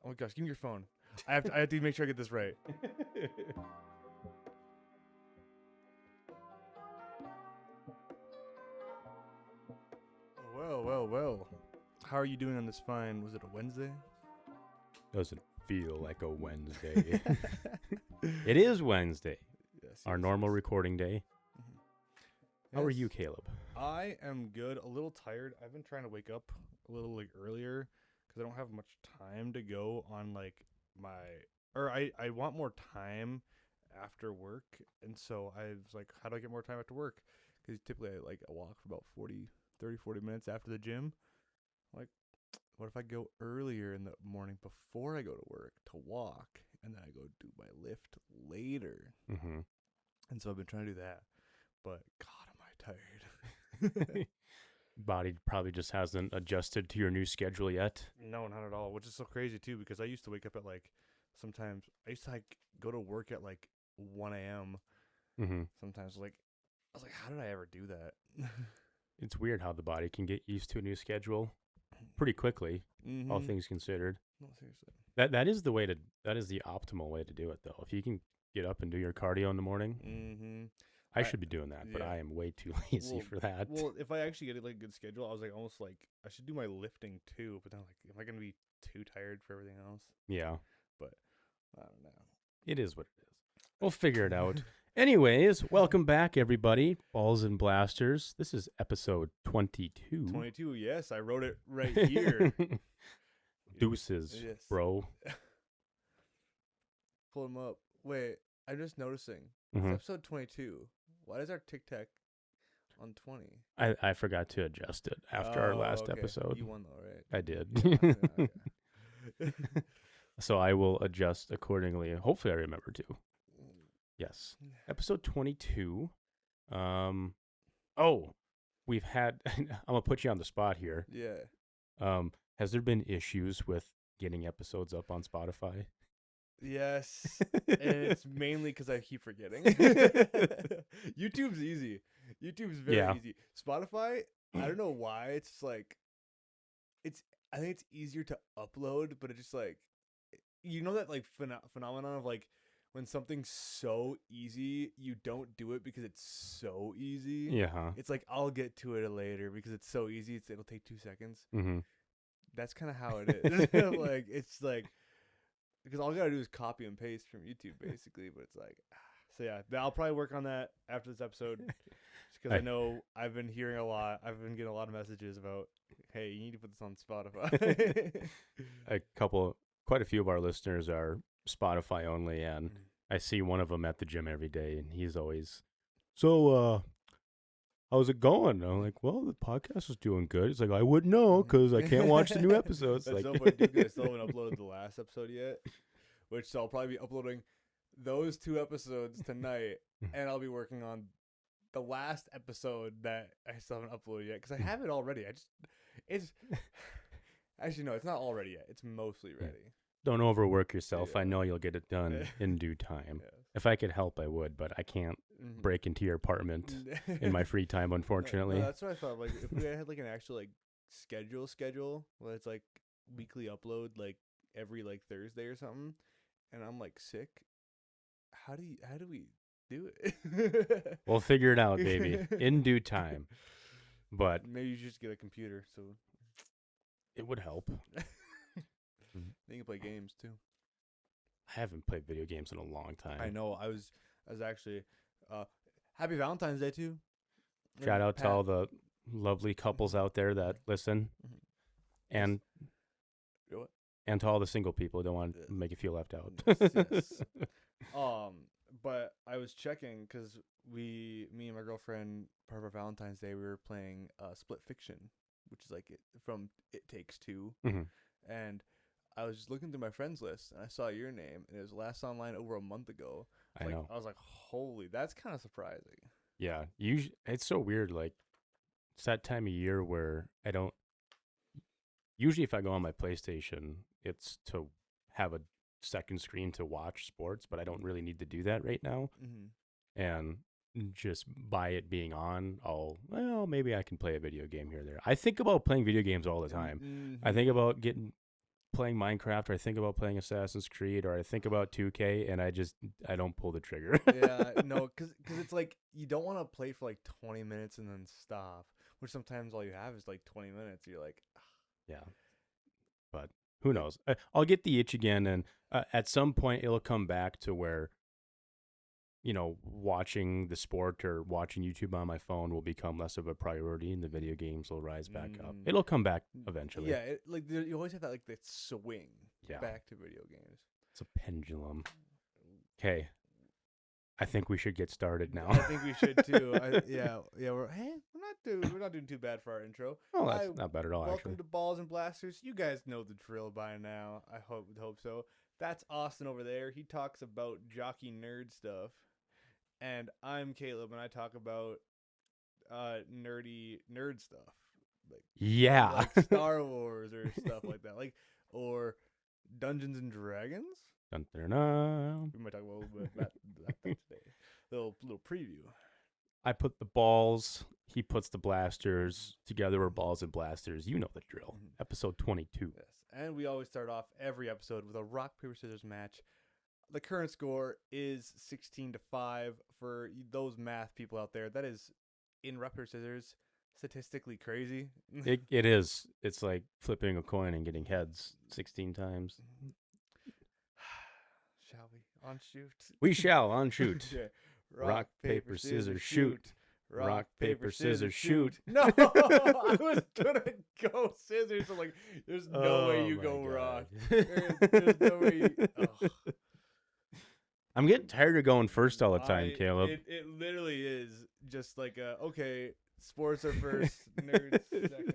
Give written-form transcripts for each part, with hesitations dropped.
Oh my gosh, give me your phone. I have to make sure I get this right. Well. How are you doing on this fine? Was it a Wednesday? Doesn't feel like a Wednesday. It is Wednesday, Yes. our normal recording day. Mhm. How are Yes. you, Caleb? I am good. A little tired. I've been trying to wake up a little earlier because I don't have much time to go on I want more time after work, and so I was like, how do I get more time after work? Because typically I walk for about 40 minutes after the gym. Like, what if I go earlier in the morning before I go to work to walk, and then I go do my lift later? Mm-hmm. And so I've been trying to do that, but God, am I tired. Body probably just hasn't adjusted to your new schedule yet. No, not at all. Which is so crazy too, because I used to wake up at sometimes I used to go to work at 1 a.m. Mm-hmm. Sometimes I was like, how did I ever do that? It's weird how the body can get used to a new schedule pretty quickly, all Mm-hmm. things considered. No, seriously. That is the optimal way to do it, though. If you can get up and do your cardio in the morning, Mm-hmm. I should be doing that, but yeah. I am way too lazy for that. Well, if I actually get a good schedule, I was almost I should do my lifting too. But then am I gonna be too tired for everything else? Yeah. But I don't know. It is what it is. We'll figure it out. Anyways, welcome back, everybody. Balls and Blasters. This is episode 22. 22. Yes, I wrote it right here. Deuces, Yes. bro. Pull them up. Wait, I'm just noticing. Mhm. It's episode 22. Why is our tic tac on 20? I forgot to adjust it after our last okay. episode. You won though, right? I did. Yeah, okay. So I will adjust accordingly. Hopefully I remember to. Yes. Episode 22. We've had I'm going to put you on the spot here. Yeah. Has there been issues with getting episodes up on Spotify? Yes. And it's mainly because I keep forgetting. YouTube's easy. YouTube's very easy. Spotify, I don't know why. It's I think it's easier to upload, but it just that phenomenon of when something's so easy, you don't do it because it's so easy. Yeah. It's I'll get to it later because it's so easy. It'll take 2 seconds. Mm-hmm. That's kind of how it is. Because all I gotta do is copy and paste from YouTube, basically. But it's so yeah, I'll probably work on that after this episode, because I know I've been hearing a lot. I've been getting a lot of messages about, hey, you need to put this on Spotify. Quite a few of our listeners are Spotify only, and I see one of them at the gym every day, and he's always, so, how's it going? I'm like, well, the podcast is doing good. It's like, I wouldn't know because I can't watch the new episodes. That's like, so funny, dude, 'cause I still haven't uploaded the last episode yet, which I'll probably be uploading those 2 episodes tonight, and I'll be working on the last episode that I still haven't uploaded yet, because I have it already. Actually, no, it's not all ready yet. It's mostly ready. Don't overwork yourself. Yeah. I know you'll get it done in due time. Yes. If I could help, I would, but I can't break into your apartment in my free time, unfortunately. No, that's what I thought. If we had an actual schedule where it's weekly upload every Thursday or something, and I'm sick, how do we do it? We'll figure it out, baby, in due time. But maybe you should just get a computer so it would help. Then you can play games too. I haven't played video games in a long time. I know. I was actually happy Valentine's Day too. Shout out to all the lovely couples out there that listen, and and to all the single people who don't want to make you feel left out. Yes. But I was checking because me and my girlfriend, part of our Valentine's Day, we were playing Split Fiction, which is from It Takes Two, and I was just looking through my friends list, and I saw your name, and it was last online over a month ago. I know. I was like, holy, that's kind of surprising. Yeah, it's so weird. It's that time of year where I don't. Usually, if I go on my PlayStation, it's to have a second screen to watch sports, but I don't really need to do that right now. And just by it being on, maybe I can play a video game here or there. I think about playing video games all the time. I think about getting playing Minecraft, or I think about playing Assassin's Creed, or I think about 2K, and I don't pull the trigger. Yeah, no, because it's like you don't want to play for like 20 minutes and then stop, which sometimes all you have is like 20 minutes. You're like, Yeah, but who knows? I'll get the itch again, and at some point it'll come back to where, watching the sport or watching YouTube on my phone will become less of a priority, and the video games will rise back up. It'll come back eventually. yeah, you always have that like that swing back to video games. It's a pendulum. Okay, I think we should get started now. I think we should too. We're not doing too bad for our intro. Oh, that's not bad at all. Welcome actually. to Balls and Blasters. You guys know the drill by now. I hope so. That's Austin over there. He talks about jockey nerd stuff, and I'm Caleb, and I talk about nerdy nerd stuff, like Star Wars or stuff like that, or Dungeons and Dragons. Dun, dun, dun. We might talk about a little bit about that today. Little preview. I put the balls. He puts the blasters. Together we're balls and blasters. You know the drill. Mm-hmm. Episode 22. Yes, and we always start off every episode with a rock paper scissors match. The current score is 16-5 for those math people out there. That is, in rock paper scissors, statistically crazy. It is. It's like flipping a coin and getting heads 16 times. Shall we on shoot? We shall on shoot. Yeah. Rock, paper, scissors, shoot. Rock, paper, scissors, shoot. No, I was gonna go scissors. I'm like, there's no way you go rock. There's no way. I'm getting tired of going first all the time, Caleb. It literally is just like okay, sports are first, nerds second.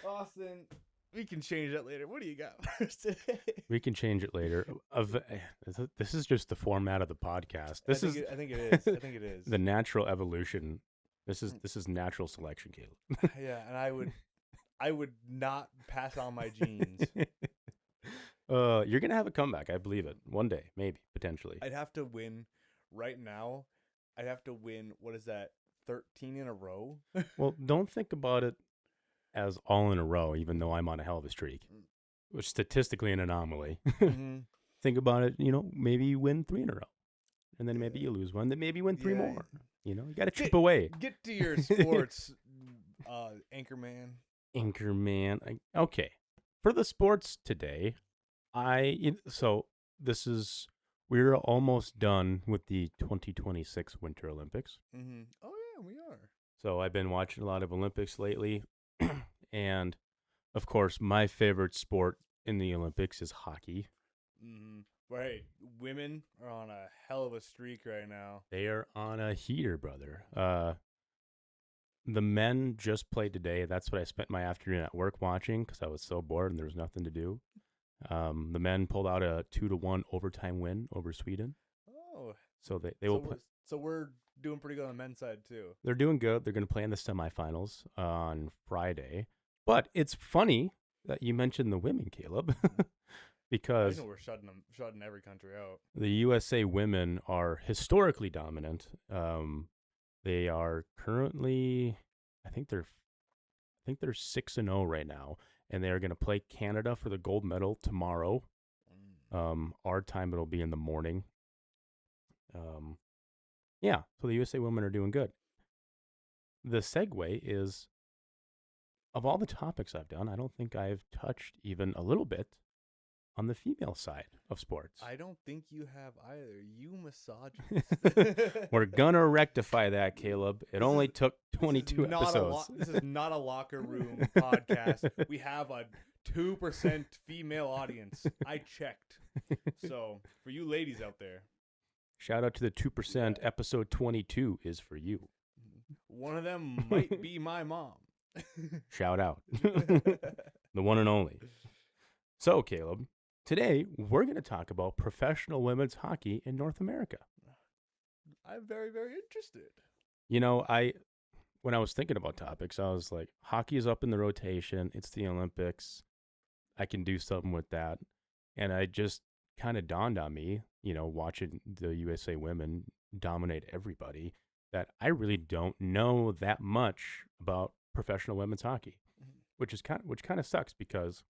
Austin, we can change that later. What do you got for us today? We can change it later. This is just the format of the podcast. I think it is. The natural evolution. This is natural selection, Caleb. Yeah, and I would not pass on my genes. You're gonna have a comeback. I believe it. One day, maybe, potentially. I'd have to win right now. I'd have to win. What is that? 13 in a row. Well, don't think about it as all in a row, even though I'm on a hell of a streak, which statistically an anomaly. Mm-hmm. Think about it, maybe you win 3 in a row, and then maybe you lose one, then maybe you win 3 more. You got to chip away. Get to your sports, Anchorman. Okay, for the sports today, we're almost done with the 2026 Winter Olympics. Mm-hmm. Oh yeah, we are. So I've been watching a lot of Olympics lately. And, of course, my favorite sport in the Olympics is hockey. Mm-hmm. Right. Women are on a hell of a streak right now. They are on a heater, brother. The men just played today. That's what I spent my afternoon at work watching because I was so bored and there was nothing to do. The men pulled out a 2-1 overtime win over Sweden. Oh. So they will play. So we're doing pretty good on the men's side, too. They're doing good. They're going to play in the semifinals on Friday. But it's funny that you mentioned the women, Caleb, because I know we're shutting every country out. The USA women are historically dominant. They are currently, I think they're 6-0 right now, and they are going to play Canada for the gold medal tomorrow. Our time it'll be in the morning. Yeah, so the USA women are doing good. The segue is, of all the topics I've done, I don't think I've touched even a little bit on the female side of sports. I don't think you have either. You misogynist. We're going to rectify that, Caleb. It only took 22 episodes. This is not a locker room podcast. We have a 2% female audience. I checked. So, for you ladies out there. Shout out to the 2%. Episode 22 is for you. One of them might be my mom. Shout out. The one and only. So, Caleb, today we're going to talk about professional women's hockey in North America. I'm very, very interested. When I was thinking about topics, I was like, hockey is up in the rotation. It's the Olympics. I can do something with that. And I just kind of dawned on me, watching the USA women dominate everybody, that I really don't know that much about professional women's hockey, which kind of sucks because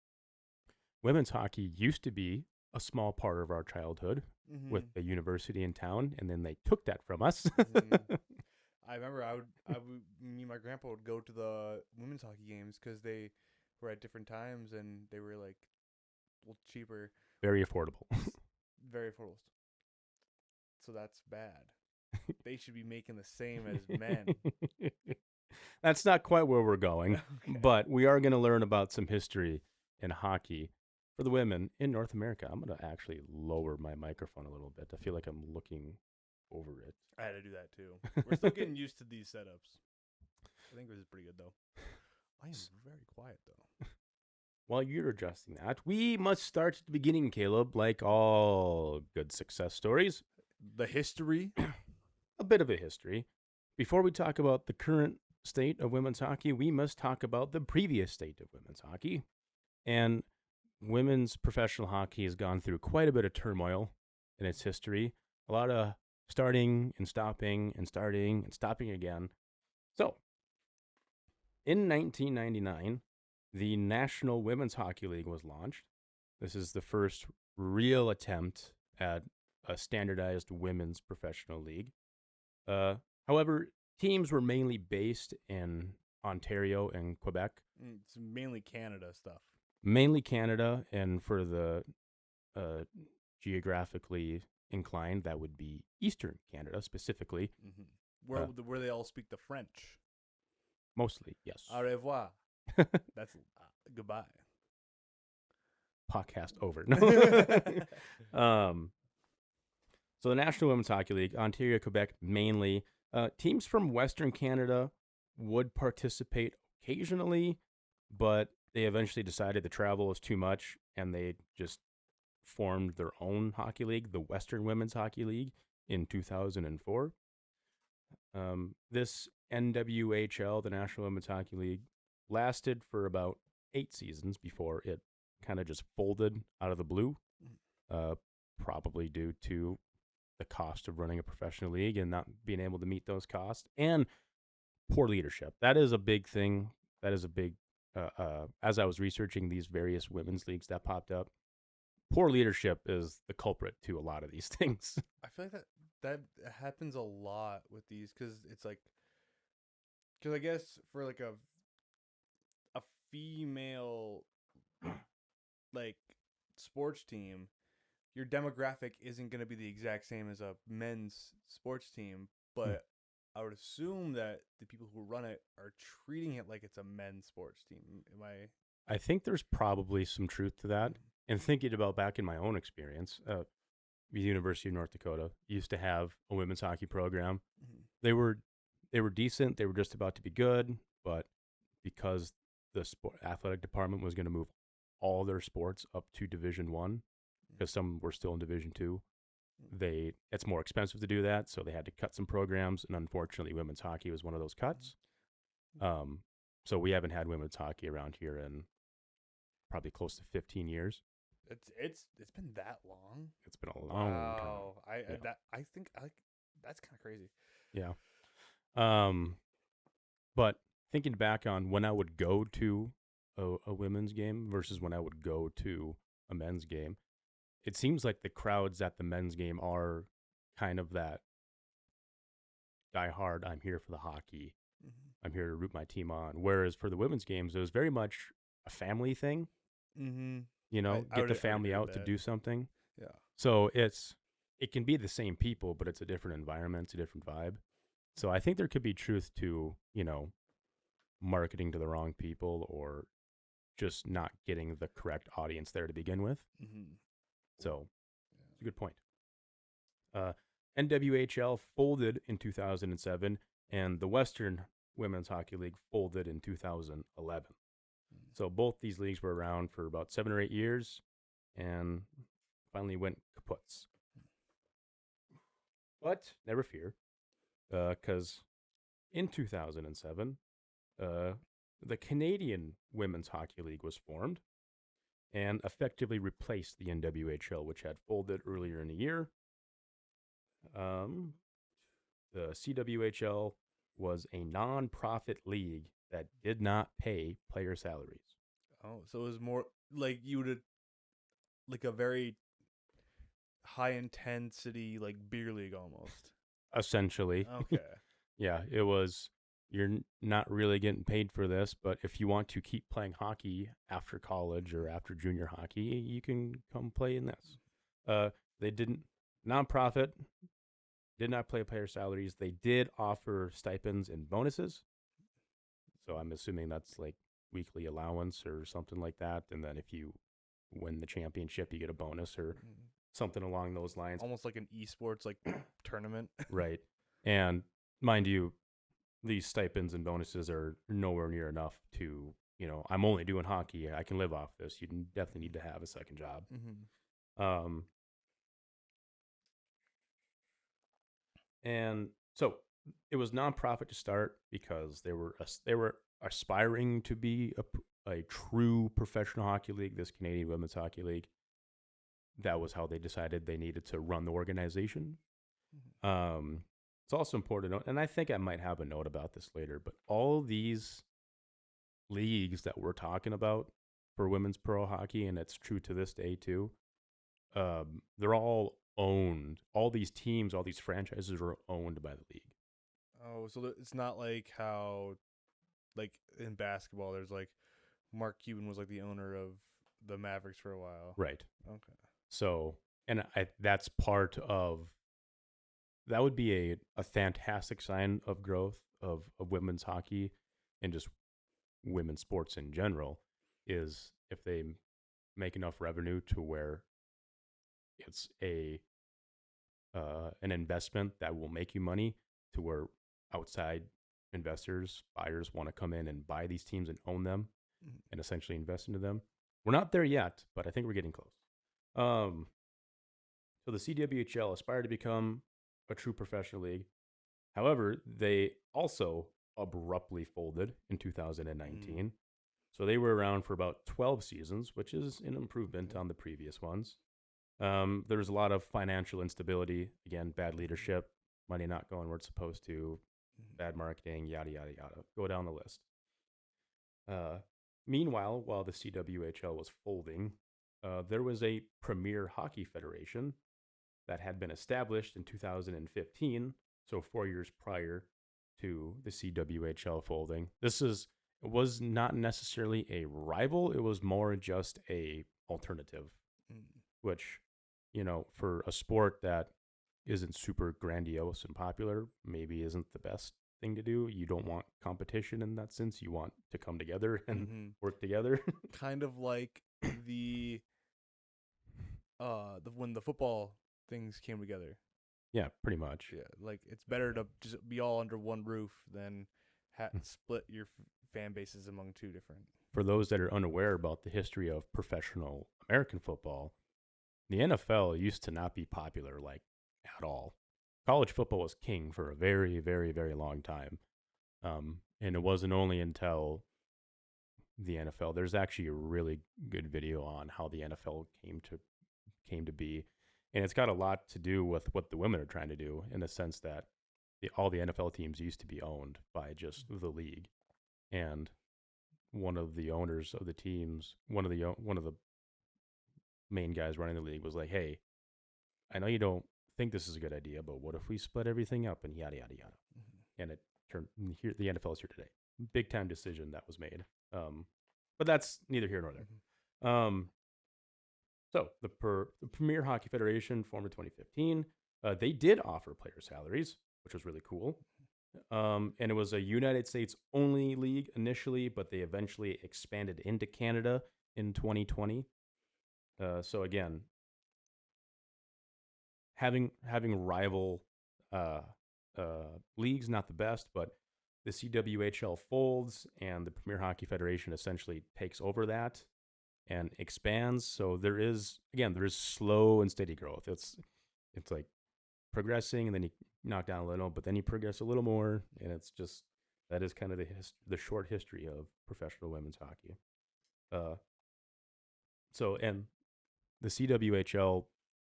women's hockey used to be a small part of our childhood with Mm-hmm. the university in town, and then they took that from us. Mm-hmm. I remember me and my grandpa would go to the women's hockey games because they were at different times and they were like cheaper, Very affordable. very affordable. So that's bad. They should be making the same as men. That's not quite where we're going, Okay. but we are going to learn about some history in hockey for the women in North America. I'm going to actually lower my microphone a little bit. I feel like I'm looking over it. I had to do that too. We're still getting used to these setups. I think this is pretty good though. I am very quiet though. While you're adjusting that, we must start at the beginning, Caleb, like all good success stories. The history. A bit of a history. Before we talk about the current state of women's hockey, we must talk about the previous state of women's hockey. And women's professional hockey has gone through quite a bit of turmoil in its history. A lot of starting and stopping and starting and stopping again. So, in 1999, the National Women's Hockey League was launched. This is the first real attempt at a standardized women's professional league. However, teams were mainly based in Ontario and Quebec. It's mainly Canada stuff. Mainly Canada, and for the geographically inclined, that would be Eastern Canada specifically. Mm-hmm. Where they all speak the French. Mostly, yes. Au revoir. That's goodbye. Podcast over. So the National Women's Hockey League, Ontario, Quebec mainly. Teams from Western Canada would participate occasionally, but they eventually decided the travel was too much, and they just formed their own hockey league, the Western Women's Hockey League, in 2004. This NWHL, the National Women's Hockey League, lasted for about 8 seasons before it kind of just folded out of the blue, probably due to the cost of running a professional league and not being able to meet those costs, and poor leadership. That is a big thing. That is a big, as I was researching these various women's leagues that popped up, poor leadership is the culprit to a lot of these things. I feel like that happens a lot with these because it's like, because I guess for like a female like sports team, your demographic isn't going to be the exact same as a men's sports team, but I would assume that the people who run it are treating it like it's a men's sports team. Am I? I think there's probably some truth to that. And thinking about back in my own experience, the University of North Dakota used to have a women's hockey program. Mm-hmm. They were decent. They were just about to be good, but because the athletic department was going to move all their sports up to Division 1, because some were still in Division 2, it's more expensive to do that, so they had to cut some programs, and unfortunately women's hockey was one of those cuts. So we haven't had women's hockey around here in probably close to 15 years. It's been that long. It's been a long time. I think that's kind of crazy. Yeah. But thinking back on when I would go to a women's game versus when I would go to a men's game, it seems like the crowds at the men's game are kind of that die-hard, I'm here for the hockey. Mm-hmm. I'm here to root my team on. Whereas for the women's games, it was very much a family thing. Mm-hmm. You know, get the family out to do something. Yeah. So it can be the same people, but it's a different environment, it's a different vibe. So I think there could be truth to, marketing to the wrong people or just not getting the correct audience there to begin with. Mm-hmm. So it's a good point. NWHL folded in 2007, and the Western Women's Hockey League folded in 2011. So both these leagues were around for about 7 or 8 years and finally went kaputs. But never fear, because in 2007, the Canadian Women's Hockey League was formed and effectively replaced the NWHL, which had folded earlier in the year. The CWHL was a non-profit league that did not pay player salaries. Oh, so it was more like you would like a very high intensity like beer league almost. Essentially. Okay. Yeah, it was. You're not really getting paid for this, but if you want to keep playing hockey after college or after junior hockey, you can come play in this. They didn't nonprofit did not pay player salaries. They did offer stipends and bonuses, so I'm assuming that's like weekly allowance or something like that. And then if you win the championship, you get a bonus or something along those lines. Almost like an esports like tournament. Right. And mind you, these stipends and bonuses are nowhere near enough to, I'm only doing hockey. I can live off this. You definitely need to have a second job. Um, and so it was nonprofit to start because they were aspiring to be a true professional hockey league, this Canadian Women's Hockey League. That was how they decided they needed to run the organization. It's also important to note, and I think I might have a note about this later, but all these leagues that we're talking about for women's pro hockey, and it's true to this day too, they're all owned. All these teams, all these franchises are owned by the league. Oh, so it's not like how, like in basketball, there's like Mark Cuban was like the owner of the Mavericks for a while. Right. Okay. So, and that's part of, that would be a fantastic sign of growth of women's hockey and just women's sports in general, is if they make enough revenue to where it's an investment that will make you money, to where outside investors, buyers want to come in and buy these teams and own them and essentially invest into them. We're not there yet, but I think we're getting close. So the CWHL aspired to become a true professional league. However, they also abruptly folded in 2019. So they were around for about 12 seasons, which is an improvement on the previous ones. There's a lot of financial instability. Again, bad leadership, money not going where it's supposed to, bad marketing, yada, yada, yada. Go down the list. Meanwhile, while the CWHL was folding, there was a Premier Hockey Federation that had been established in 2015, so 4 years prior to the CWHL folding. It was not necessarily a rival, it was more just a alternative, which, for a sport that isn't super grandiose and popular, maybe isn't the best thing to do. You don't want competition in that sense. You want to come together and work together. Kind of like the when the football things came together. Yeah, pretty much. Yeah, like it's better to just be all under one roof than split your fan bases among two different. For those that are unaware about the history of professional American football, the NFL used to not be popular like at all. College football was king for a very, very, very long time. And it wasn't only until the NFL. There's actually a really good video on how the NFL came to be, and it's got a lot to do with what the women are trying to do, in the sense that all the NFL teams used to be owned by just the league, and one of the owners of the teams, one of the main guys running the league, was like, "Hey, I know you don't think this is a good idea, but what if we split everything up and yada yada yada?" And it turned here. The NFL is here today. Big time decision that was made. But that's neither here nor there. So the Premier Hockey Federation, formed in 2015, they did offer player salaries, which was really cool. And it was a United States only league initially, but they eventually expanded into Canada in 2020. So again, having rival leagues, not the best, but the CWHL folds and the Premier Hockey Federation essentially takes over that and expands. So there is slow and steady growth. It's like progressing, and then you knock down a little, but then you progress a little more, and it's just, that is kind of the short history of professional women's hockey. So, and the CWHL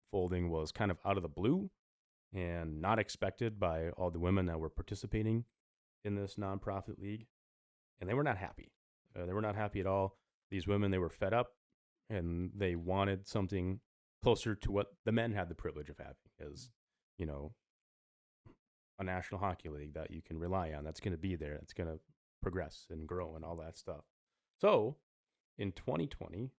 folding was kind of out of the blue and not expected by all the women that were participating in this nonprofit league, and they were not happy. They were not happy at all. These women, they were fed up. and they wanted something closer to what the men had the privilege of having, as you know, a National Hockey League that you can rely on. That's going to be there. That's going to progress and grow and all that stuff. So, in 2020,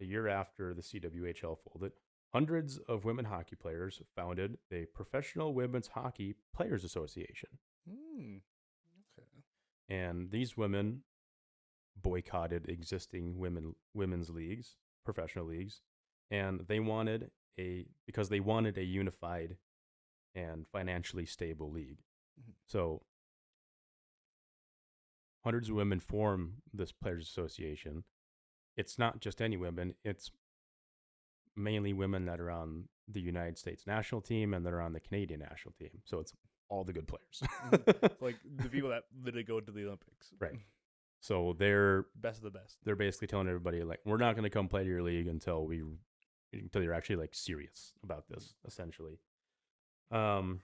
the year after the CWHL folded, hundreds of women hockey players founded the Professional Women's Hockey Players Association. Okay. And these women boycotted existing women's leagues, professional leagues, and because they wanted a unified and financially stable league. Mhm. So hundreds of women form this players association. It's not just any women, it's mainly women that are on the United States national team and that are on the Canadian national team. So it's all the good players. It's like the people that literally go to the Olympics. Right. So they're Best of the best. they're basically telling everybody, like, we're not going to come play to your league until you're actually like serious about this, essentially. And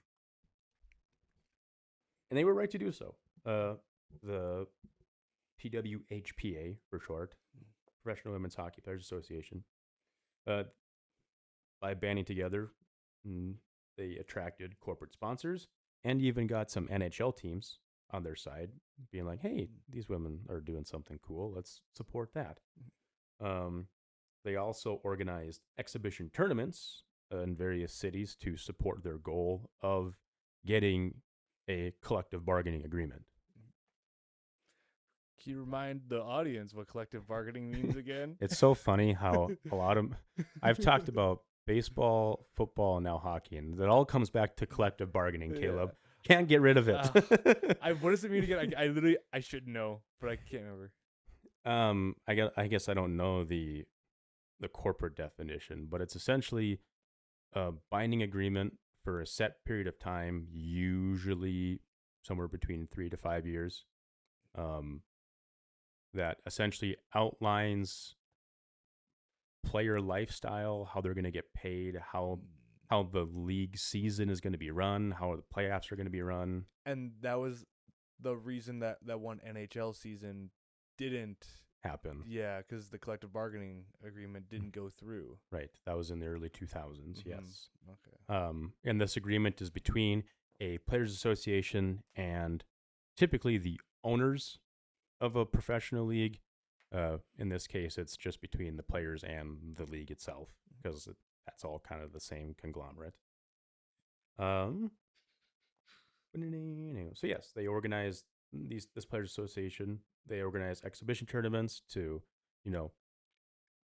they were right to do so. The PWHPA, for short, Professional Women's Hockey Players Association, by banding together, they attracted corporate sponsors and even got some NHL teams on their side, being like, hey, these women are doing something cool. Let's support that. They also organized exhibition tournaments in various cities to support their goal of getting a collective bargaining agreement. Can you remind the audience what collective bargaining means again? It's so funny how a lot of I've talked about baseball, football, and now hockey, and it all comes back to collective bargaining. Caleb can't get rid of it. What does it mean again? I literally should know, but I can't remember. I guess I don't know the corporate definition, but it's essentially a binding agreement for a set period of time, usually somewhere between 3 to 5 years, that essentially outlines player lifestyle, how they're going to get paid, how the league season is going to be run, how the playoffs are going to be run. And that was the reason that one NHL season didn't happen. Yeah, because the collective bargaining agreement didn't go through. Right. That was in the early 2000s, yes. Okay. And this agreement is between a players association and typically the owners of a professional league. In this case, it's just between the players and the league itself, because that's all kind of the same conglomerate. So yes, they organized this players association. They organize exhibition tournaments to,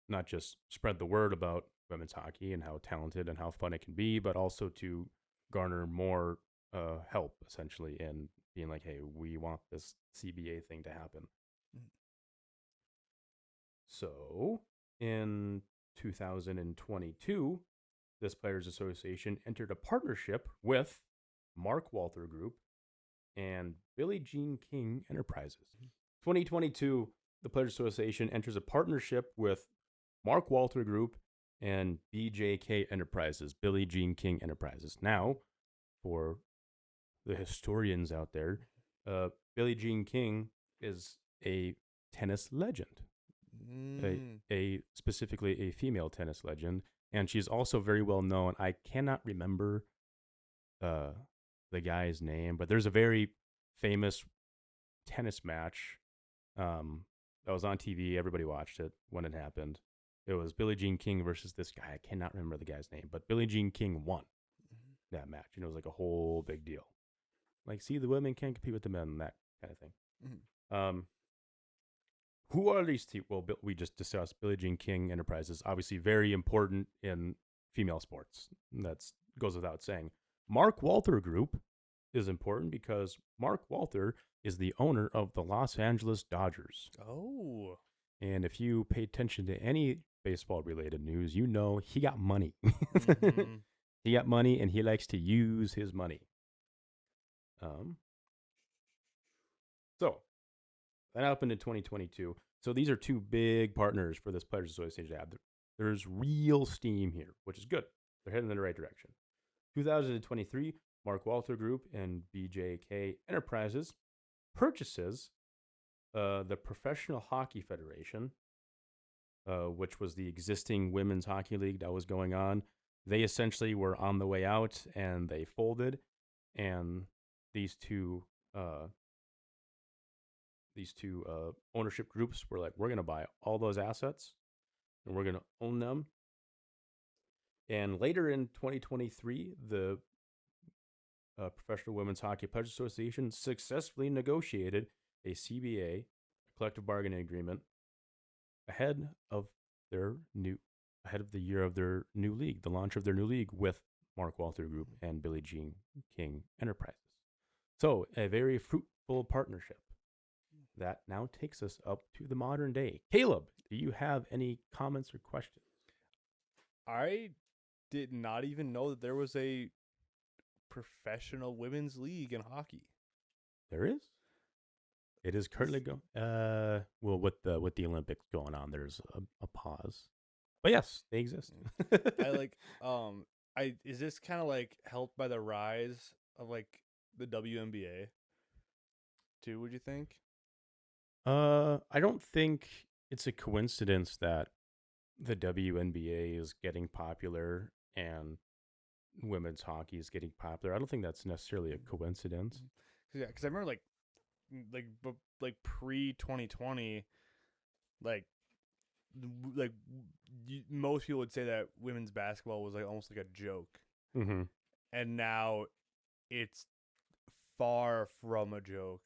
not just spread the word about women's hockey and how talented and how fun it can be, but also to garner more help, essentially, in being like, hey, we want this CBA thing to happen. So in 2022, this Players Association entered a partnership with Mark Walther Group and Billie Jean King Enterprises. 2022, the Players Association enters a partnership with Mark Walther Group and BJK Enterprises, Billie Jean King Enterprises. Now, for the historians out there, Billie Jean King is a tennis legend. Specifically a female tennis legend, and she's also very well known. I cannot remember the guy's name, but there's a very famous tennis match that was on TV. Everybody watched it when it happened. It was Billie Jean King versus this guy. I cannot remember the guy's name, but Billie Jean King won that match, and it was like a whole big deal. Like, see, the women can't compete with the men, that kind of thing. Who are these two? Well, we just discussed Billie Jean King Enterprises, obviously very important in female sports. That goes without saying. Mark Walther Group is important because Mark Walther is the owner of the Los Angeles Dodgers. Oh. And if you pay attention to any baseball-related news, you know he got money. He got money, and he likes to use his money. So that happened in 2022. So these are two big partners for this Players Association to have. There's real steam here, which is good. They're heading in the right direction. 2023, Mark Walther Group and BJK Enterprises purchases the Professional Hockey Federation, which was the existing women's hockey league that was going on. They essentially were on the way out and they folded. And these two ownership groups were like, we're going to buy all those assets and we're going to own them. And later in 2023, the Professional Women's Hockey Players Association successfully negotiated a CBA, a collective bargaining agreement, ahead of the year of their new league, the launch of their new league with Mark Walter Group and Billie Jean King Enterprises. So a very fruitful partnership that now takes us up to the modern day. Caleb, do you have any comments or questions? I did not even know that there was a professional women's league in hockey. There is. It is currently going. Well, with the Olympics going on, there's a pause. But yes, they exist. Is this kind of like helped by the rise of like the WNBA too, would you think? I don't think it's a coincidence that the WNBA is getting popular and women's hockey is getting popular. I don't think that's necessarily a coincidence. Yeah, because I remember like pre 2020, most people would say that women's basketball was like almost like a joke, and now it's far from a joke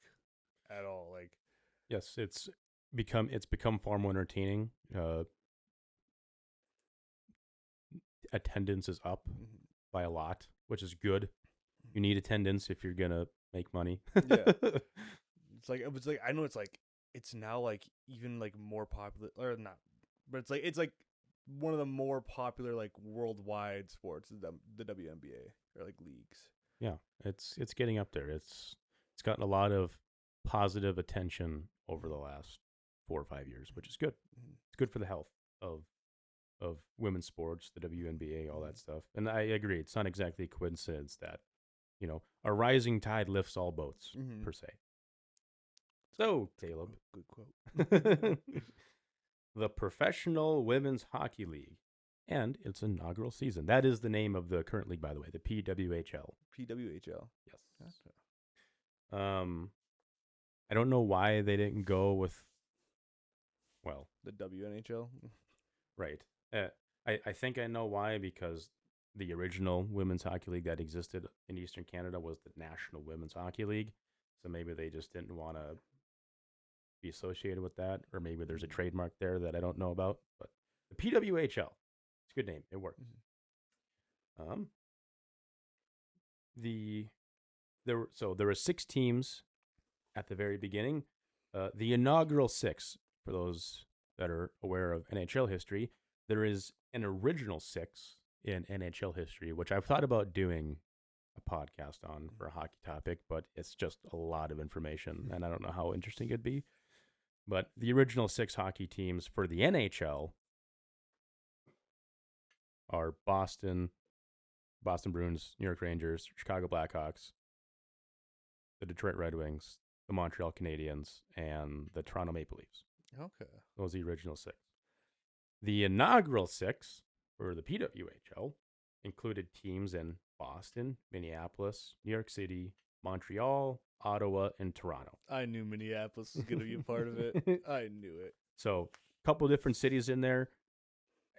at all. Like, yes, it's become far more entertaining. Attendance is up by a lot, which is good. You need attendance if you're gonna make money. Yeah, I know it's now like even like more popular or not, but it's like one of the more popular like worldwide sports is the WNBA or like leagues. Yeah, it's getting up there. It's gotten a lot of positive attention over the last 4 or 5 years, which is good. It's good for the health of women's sports, the WNBA, all that stuff. And I agree, it's not exactly a coincidence that, a rising tide lifts all boats, per se. So, Caleb. Good quote. The Professional Women's Hockey League and its inaugural season. That is the name of the current league, by the way, the PWHL. PWHL. Yes. I don't know why they didn't go with, the WNHL. Right. I think I know why, because the original women's hockey league that existed in Eastern Canada was the National Women's Hockey League. So maybe they just didn't want to be associated with that, or maybe there's a trademark there that I don't know about. But the PWHL, it's a good name. It works. There were 6 teams at the very beginning. The inaugural 6, for those that are aware of NHL history, there is an original 6 in NHL history, which I've thought about doing a podcast on for a hockey topic, but it's just a lot of information, and I don't know how interesting it'd be. But the original 6 hockey teams for the NHL are Boston Bruins, New York Rangers, Chicago Blackhawks, the Detroit Red Wings, the Montreal Canadiens, and the Toronto Maple Leafs. Okay. Those are the original 6. The inaugural 6 for the PWHL included teams in Boston, Minneapolis, New York City, Montreal, Ottawa, and Toronto. I knew Minneapolis was going to be a part of it. I knew it. So a couple different cities in there.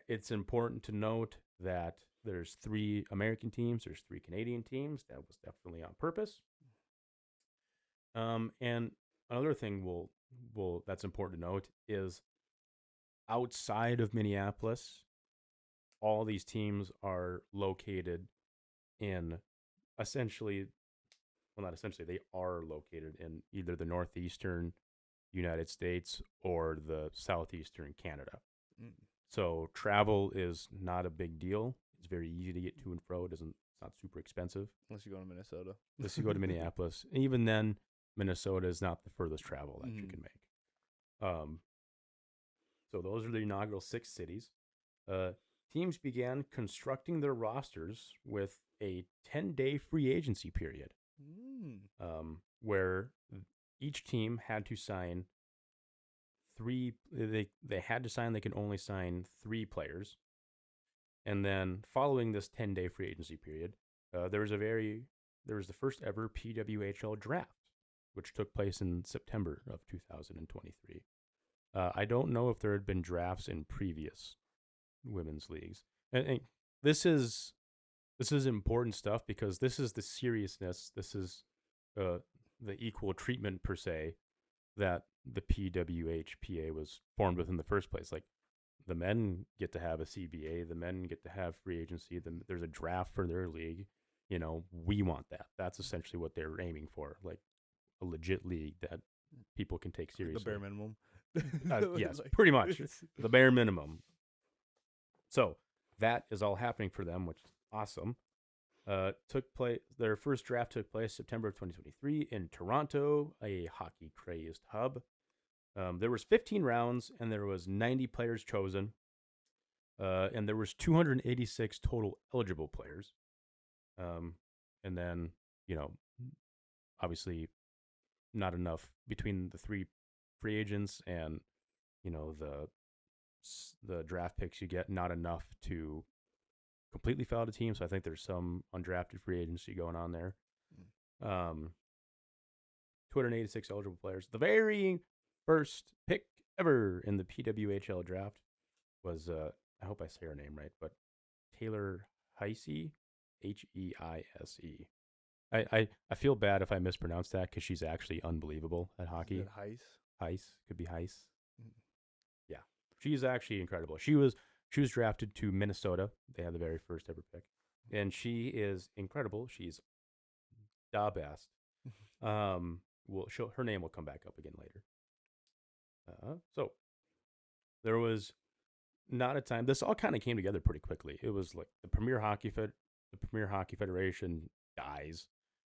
It's important to note that there's 3 American teams, there's 3 Canadian teams. That was definitely on purpose. And another thing that's important to note is outside of Minneapolis, all these teams are located in they are located in either the northeastern United States or the southeastern Canada. So travel is not a big deal. It's very easy to get to and fro. It's not super expensive. Unless you go to Minnesota. Unless you go to Minneapolis. And even then, Minnesota is not the furthest travel that you can make. So those are the inaugural 6 cities. Teams began constructing their rosters with a 10-day free agency period, where each team had to sign three. They had to sign. They could only sign 3 players. And then following this 10-day free agency period, there was the first ever PWHL draft, which took place in September of 2023. I don't know if there had been drafts in previous women's leagues. And this is important stuff because this is the seriousness. This is the equal treatment per se that the PWHPA was formed with in the first place. Like, the men get to have a CBA, the men get to have free agency, there's a draft for their league. We want that. That's essentially what they're aiming for, like a legit league that people can take seriously. The bare minimum. Yes, pretty much. The bare minimum. So that is all happening for them, which is awesome. Their first draft took place September of 2023 in Toronto, a hockey-crazed hub. There was 15 rounds, and there was 90 players chosen, and there was 286 total eligible players. And then, obviously not enough between the 3 free agents and, the draft picks you get, not enough to completely fill out a team. So I think there's some undrafted free agency going on there. 286 eligible players. The very first pick ever in the PWHL draft was, I hope I say her name right, but Taylor Heise, Heise. I feel bad if I mispronounce that because she's actually unbelievable at hockey. Is it Heise? Heise, could be Heise. Yeah, she's actually incredible. She was drafted to Minnesota. They had the very first ever pick, and she is incredible. She's the best. Her name will come back up again later. So there was not a time. This all kind of came together pretty quickly. It was like the Premier Hockey Federation dies,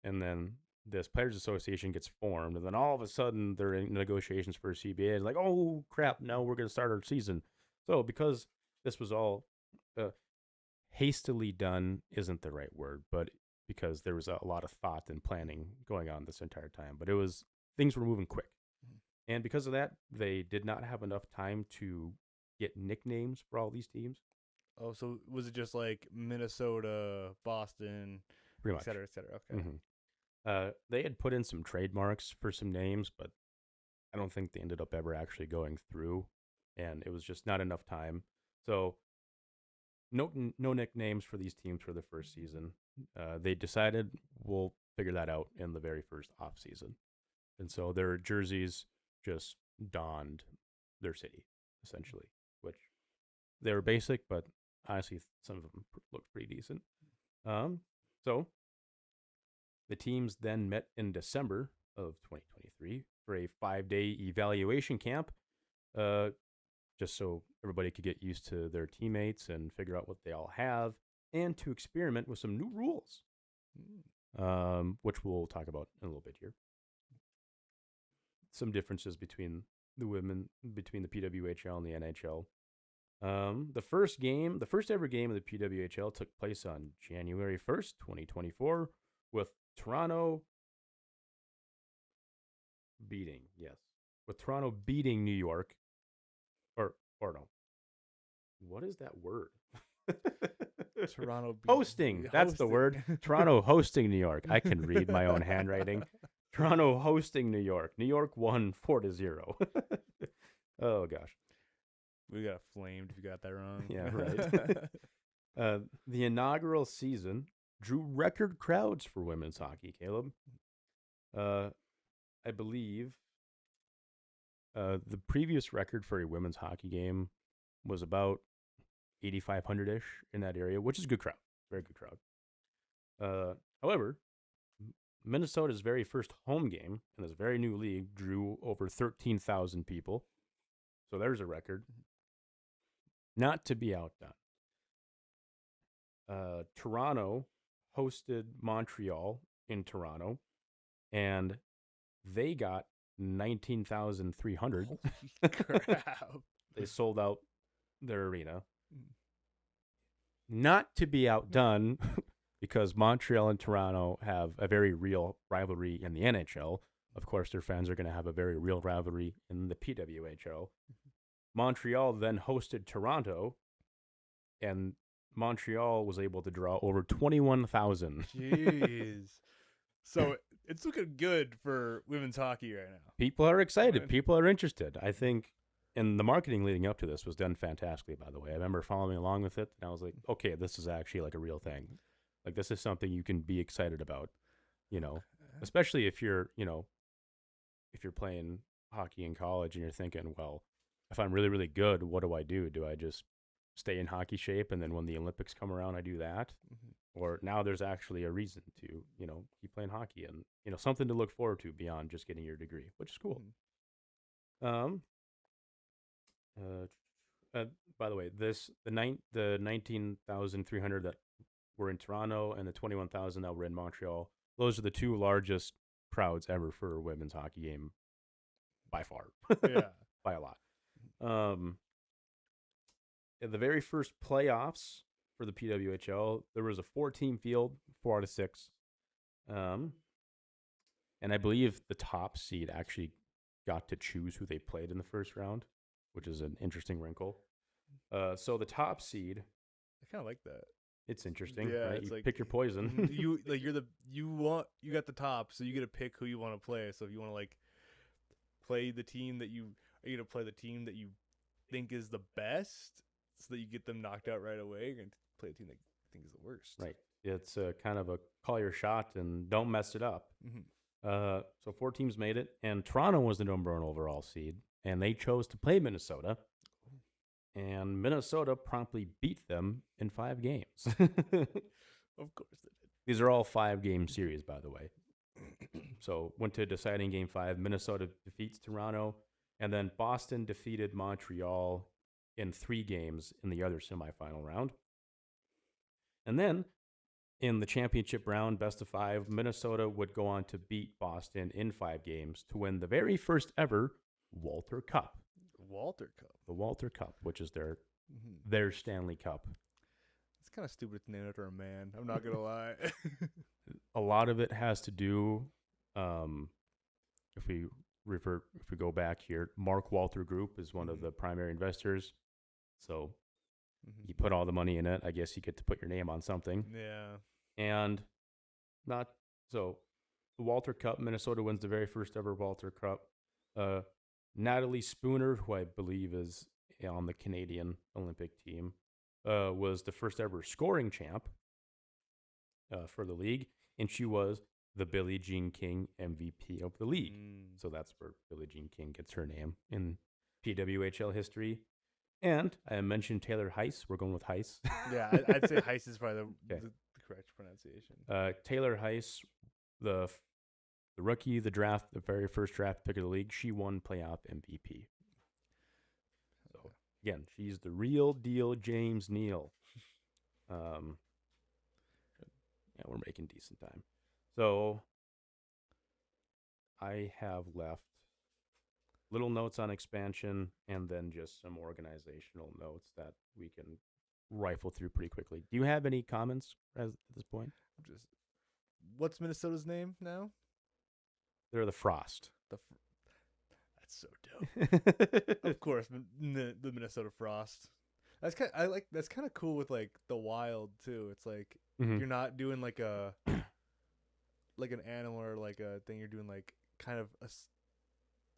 and then this Players Association gets formed, and then all of a sudden they're in negotiations for a CBA. Like, oh crap, no, we're going to start our season. So because this was all hastily done isn't the right word, but because there was a lot of thought and planning going on this entire time. But things were moving quick. And because of that, they did not have enough time to get nicknames for all these teams. Oh, so was it just like Minnesota, Boston, pretty much, et cetera, et cetera? Okay. Mm-hmm. They had put in some trademarks for some names, but I don't think they ended up ever actually going through, and it was just not enough time. So no nicknames for these teams for the first season. They decided we'll figure that out in the very first off season, and so their jerseys just donned their city essentially, which they were basic, but honestly, some of them looked pretty decent. So the teams then met in December of 2023 for a 5-day evaluation camp, just so everybody could get used to their teammates and figure out what they all have, and to experiment with some new rules, which we'll talk about in a little bit here. Some differences between the PWHL and the NHL. The first ever game of the PWHL took place on January 1st, 2024, with Toronto beating New York. Or no. What is that word? Toronto hosting. That's the word. Toronto hosting New York. I can read my own handwriting. Toronto hosting New York. New York won 4-0. Oh gosh. We got flamed if you got that wrong. Yeah, right. The inaugural season drew record crowds for women's hockey, Caleb. I believe the previous record for a women's hockey game was about 8,500-ish in that area, which is a good crowd. Very good crowd. However, Minnesota's very first home game in this very new league drew over 13,000 people. So there's a record. Not to be outdone. Toronto hosted Montreal in Toronto, and they got 19,300. Holy crap. They sold out their arena. Not to be outdone, because Montreal and Toronto have a very real rivalry in the NHL. Of course, their fans are going to have a very real rivalry in the PWHL. Montreal then hosted Toronto, and Montreal was able to draw over 21,000. Jeez. So it's looking good for women's hockey right now. People are excited. People are interested. I think, and the marketing leading up to this was done fantastically, by the way. I remember following along with it, and I was like, okay, this is actually like a real thing. Like, this is something you can be excited about, especially if you're, if you're playing hockey in college and you're thinking, well, if I'm really, really good, what do I do? Do I just stay in hockey shape, and then when the Olympics come around, I do that? Or now there's actually a reason to, keep playing hockey and, something to look forward to beyond just getting your degree, which is cool. By the way, the 19,300 that were in Toronto and the 21,000 that were in Montreal, those are the two largest crowds ever for a women's hockey game by far. Yeah. By a lot. In the very first playoffs for the PWHL, there was a 4-team field, 4 out of 6. And I believe the top seed actually got to choose who they played in the first round, which is an interesting wrinkle. So the top seed, I kind of like that. It's interesting, Yeah, right? it's You like, pick your poison. you got the top, so you get to pick who you want to play. So if you want to play the team that you think is the best, so that you get them knocked out right away, you're gonna play a team that you think is the worst. Right. It's kind of a call your shot and don't mess it up. So 4 teams made it, and Toronto was the number 1 overall seed, and they chose to play Minnesota. And Minnesota promptly beat them in 5 games. Of course they did. These are all 5-game series, by the way. So went to deciding game 5. Minnesota defeats Toronto, and then Boston defeated Montreal in 3 games in the other semifinal round. And then in the championship round, best of 5, Minnesota would go on to beat Boston in 5 games to win the very first ever Walter Cup. The Walter Cup, which is their Stanley Cup. It's kind of stupid to name it after a man. I'm not going to lie. A lot of it has to do, if we go back here, Mark Walter Group is one of the primary investors. So you put all the money in it. I guess you get to put your name on something. Yeah. And the Walter Cup, Minnesota wins the very first ever Walter Cup. Natalie Spooner, who I believe is on the Canadian Olympic team, was the first ever scoring champ for the league, and she was the Billie Jean King MVP of the league. So that's where Billie Jean King gets her name in PWHL history. And I mentioned Taylor Heiss. We're going with Heiss. Yeah, I'd say Heiss is probably the correct pronunciation. Taylor Heiss, the rookie, the very first draft pick of the league, she won playoff MVP. So, again, she's the real deal James Neal. Yeah, we're making decent time. So, I have left little notes on expansion and then just some organizational notes that we can rifle through pretty quickly. Do you have any comments at this point? What's Minnesota's name now? They're the Frost. That's so dope. Of course, the Minnesota Frost. That's kind of cool with the Wild too. It's like you're not doing like an animal or like a thing. You're doing like kind of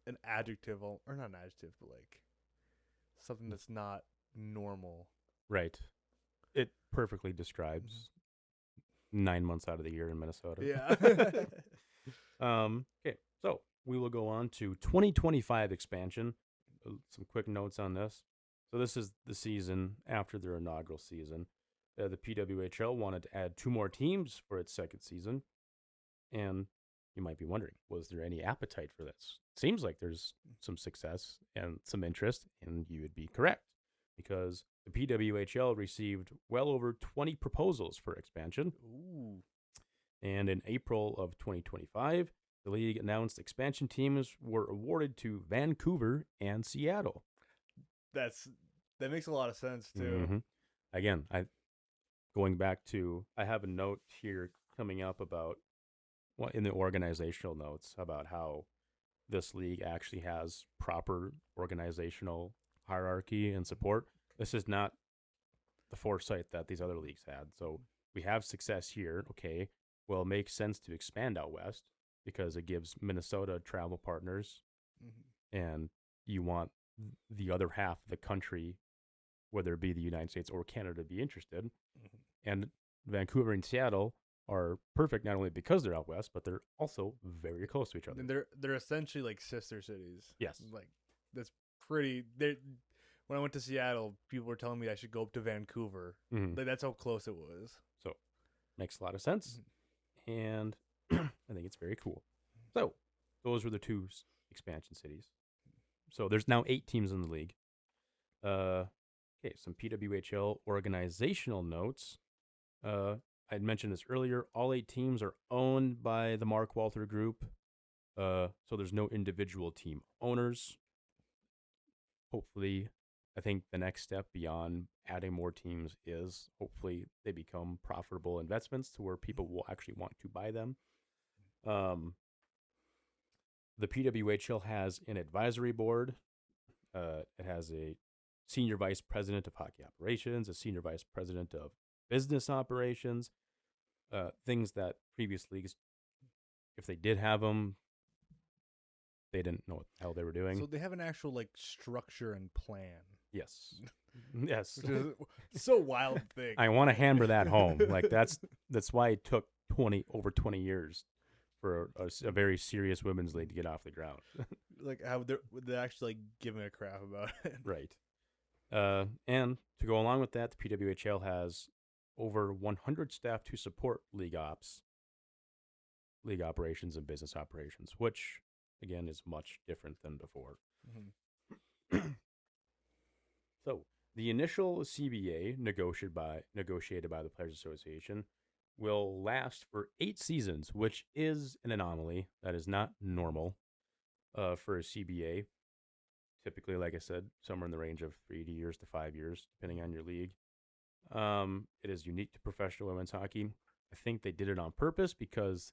an adjective or not an adjective, but like something that's not normal. Right. It perfectly describes 9 months out of the year in Minnesota. Yeah. Okay, so we will go on to 2025 expansion. Some quick notes on this. So this is the season after their inaugural season. The PWHL wanted to add 2 more teams for its second season. And you might be wondering, was there any appetite for this? Seems like there's some success and some interest, and you would be correct, because the PWHL received well over 20 proposals for expansion. Ooh. And in April of 2025, the league announced expansion teams were awarded to Vancouver and Seattle. That makes a lot of sense too. Again, I have a note here coming up about in the organizational notes about how this league actually has proper organizational hierarchy and support. This is not the foresight that these other leagues had. So we have success here. Okay, well, it makes sense to expand out west because it gives Minnesota travel partners, and you want the other half of the country, whether it be the United States or Canada, to be interested. And Vancouver and Seattle are perfect not only because they're out west, but they're also very close to each other. And they're essentially like sister cities. Yes. Like that's pretty. When I went to Seattle, people were telling me I should go up to Vancouver. Like that's how close it was. So makes a lot of sense, and I think it's very cool. So those were the two expansion cities. So there's now 8 teams in the league. Okay, some PWHL organizational notes. I'd mentioned this earlier. All 8 teams are owned by the Mark Walter Group. So there's no individual team owners. Hopefully, I think the next step beyond adding more teams is hopefully they become profitable investments to where people will actually want to buy them. The PWHL has an advisory board. It has a senior vice president of hockey operations, a senior vice president of business operations, things that previous leagues, if they did have them, they didn't know what the hell they were doing. So they have an actual like structure and plan. Yes. Yes. Which is so wild thing. I want to hammer that home. Like that's why it took over 20 years for a very serious women's league to get off the ground. Like how they're actually like giving a crap about it. Right. And to go along with that, the PWHL has over 100 staff to support league operations and business operations, which again is much different than before. So the initial CBA negotiated by the Players Association will last for 8 seasons, which is an anomaly. That is not normal for a CBA. Typically, like I said, somewhere in the range of 3 years to 5 years, depending on your league. It is unique to professional women's hockey. I think they did it on purpose because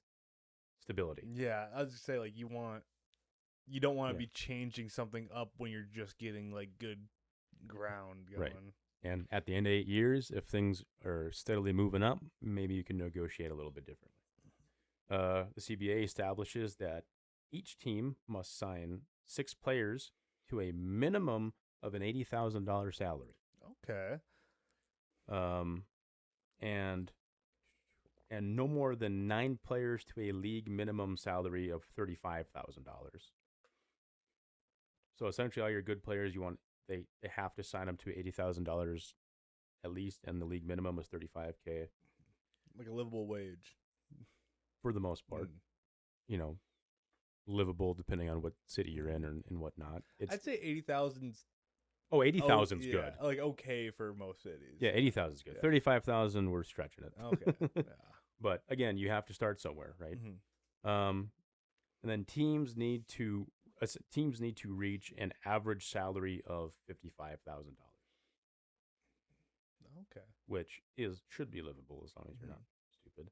stability. Yeah, I was just say like you don't want to be changing something up when you're just getting like good ground going. Right. And at the end of 8 years, if things are steadily moving up, maybe you can negotiate a little bit differently. The CBA establishes that each team must sign 6 players to a minimum of an $80,000 salary. Okay. And no more than 9 players to a league minimum salary of $35,000. So essentially, all your good players, they have to sign them to $80,000 at least, and the league minimum is $35K. Like a livable wage, for the most part. You know, livable depending on what city you're in and whatnot. I'd say 80,000's. Oh, 80,000's good. Like okay for most cities. Yeah, 80,000's good. 35,000, we're stretching it. Okay. Yeah. But again, you have to start somewhere, right? And then teams need to reach an average salary of $55,000. Okay. Which should be livable as long as you're not stupid.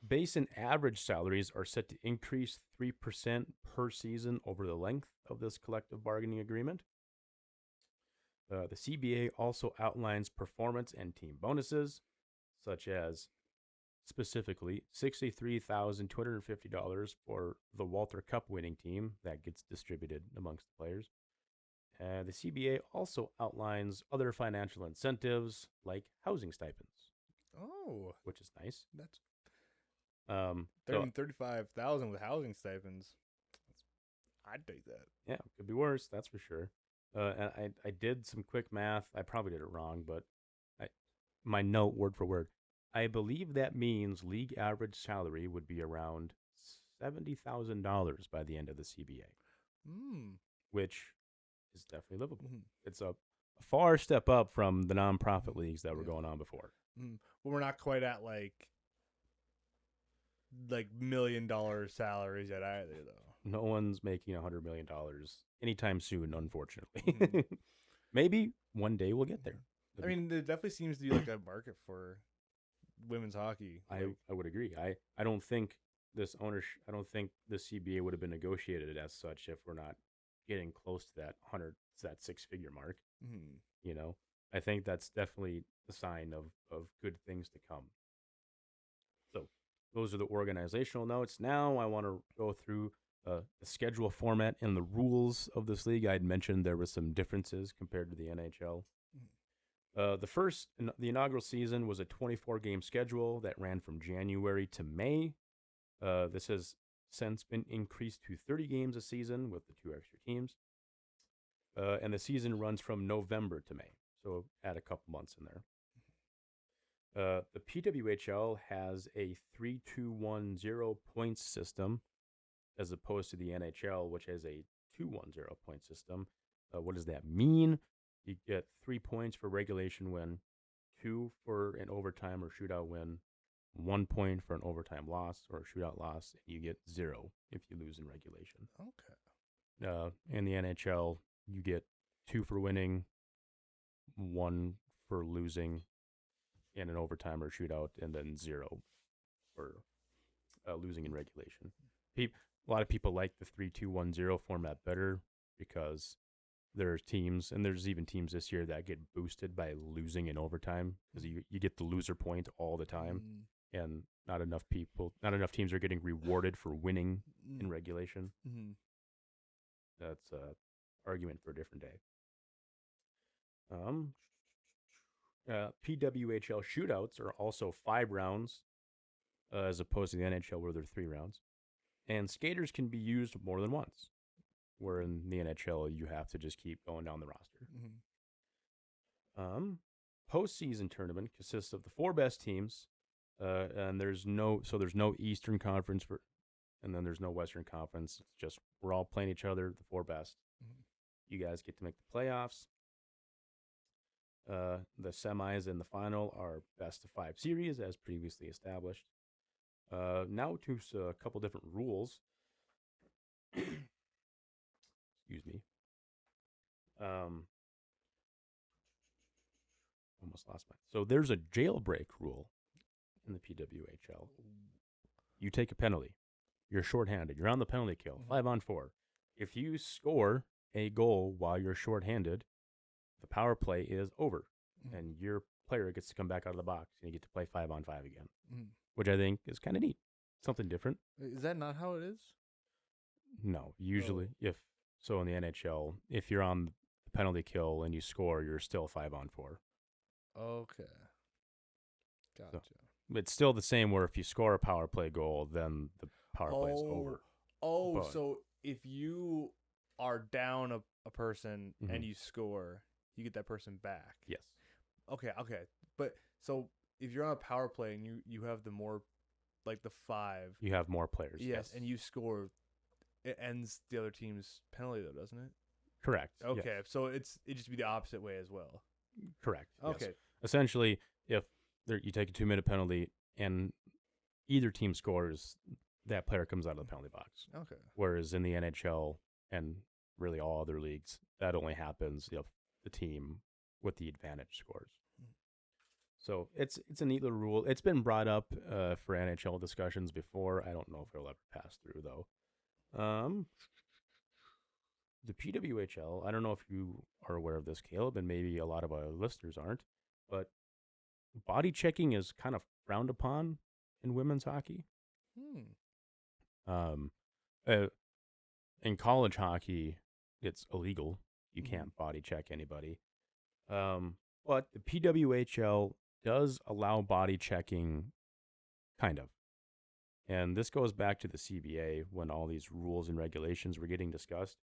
Base and average salaries are set to increase 3% per season over the length of this collective bargaining agreement. The CBA also outlines performance and team bonuses, such as specifically $63,250 for the Walter Cup winning team that gets distributed amongst the players. The CBA also outlines other financial incentives like housing stipends. Oh, which is nice. That's 35,000 with housing stipends. I'd take that. Yeah, could be worse. That's for sure. And I did some quick math. I probably did it wrong, but my note word for word. I believe that means league average salary would be around $70,000 by the end of the CBA, which is definitely livable. It's a far step up from the nonprofit leagues that were going on before. But we're not quite at like $1 million salaries yet either, though. No one's making $100 million anytime soon, unfortunately. Maybe one day we'll get there. I mean, there definitely seems to be like a market for women's hockey. I would agree. I don't think this ownership, I don't think the CBA would have been negotiated as such if we're not getting close to that 6-figure mark. Mm-hmm. You know, I think that's definitely a sign of good things to come. So those are the organizational notes. Now I want to go through the schedule format and the rules of this league. I'd mentioned there were some differences compared to the NHL. The inaugural season was a 24-game schedule that ran from January to May. This has since been increased to 30 games a season with the 2 extra teams. And the season runs from November to May, so add a couple months in there. The PWHL has a 3-2-1-0 points system as opposed to the NHL, which has a 2-1-0 point system. What does that mean? You get 3 points for regulation win, 2 for an overtime or shootout win, 1 point for an overtime loss or a shootout loss, and you get 0 if you lose in regulation. Okay. In the NHL, you get 2 for winning, 1 for losing in an overtime or shootout, and then 0 for losing in regulation. A lot of people like the 3-2-1-0 format better because there's teams, and there's even teams this year that get boosted by losing in overtime because you get the loser point all the time, and not enough teams are getting rewarded for winning in regulation. Mm-hmm. That's an argument for a different day. PWHL shootouts are also 5 rounds, as opposed to the NHL where they're 3 rounds. And skaters can be used more than once, where in the NHL you have to just keep going down the roster. Mm-hmm. Postseason tournament consists of the 4 best teams, and there's no Eastern Conference and then there's no Western Conference. It's just we're all playing each other, the 4 best. Mm-hmm. You guys get to make the playoffs. The semis and the final are best of 5 series, as previously established. Now to a couple different rules. Excuse me. Almost lost my. So there's a jailbreak rule in the PWHL. You take a penalty. You're shorthanded. You're on the penalty kill. 5-on-4. If you score a goal while you're shorthanded, the power play is over, and your player gets to come back out of the box, and you get to play 5-on-5 again, which I think is kind of neat. Something different. Is that not how it is? No, usually in the NHL, if you're on the penalty kill and you score, you're still 5-on-4. Okay. Gotcha. So, it's still the same where if you score a power play goal, then the power play is over. So if you are down a person and you score, you get that person back. Yes. Okay. But so if you're on a power play and you have the more, like the 5. You have more players. Yes. And you score, it ends the other team's penalty though, doesn't it? Correct. Okay. Yes. So it just be the opposite way as well. Correct. Okay. Yes. Essentially, if you take a 2-minute penalty and either team scores, that player comes out of the penalty box. Okay. Whereas in the NHL and really all other leagues, that only happens if the team with the advantage scores. So it's a neat little rule. It's been brought up for NHL discussions before. I don't know if it'll ever pass through though. The PWHL, I don't know if you are aware of this, Caleb, and maybe a lot of our listeners aren't, but body checking is kind of frowned upon in women's hockey. In college hockey, it's illegal. You can't body check anybody. But the PWHL does allow body checking, kind of. And this goes back to the CBA when all these rules and regulations were getting discussed.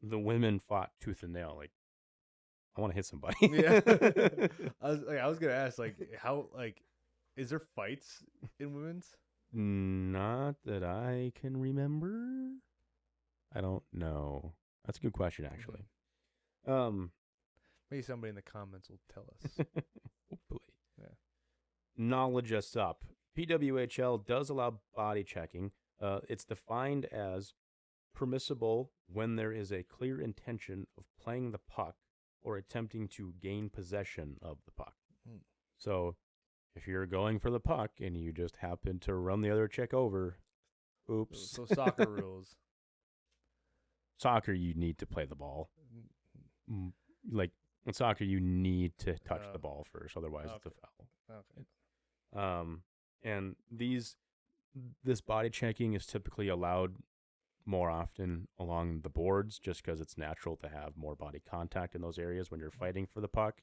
The women fought tooth and nail, like, I want to hit somebody. Yeah. I was gonna ask, like, how, like, is there fights in women's? Not that I can remember. I don't know. That's a good question, actually. Maybe somebody in the comments will tell us. Hopefully. Yeah. Knowledge us up. PWHL does allow body checking. It's defined as permissible when there is a clear intention of playing the puck or attempting to gain possession of the puck. So if you're going for the puck and you just happen to run the other chick over, Oops. So soccer rules. Soccer, you need to play the ball. Like in soccer, you need to touch the ball first, otherwise it's a foul. Okay. And this body checking is typically allowed more often along the boards, just because it's natural to have more body contact in those areas when you're fighting for the puck.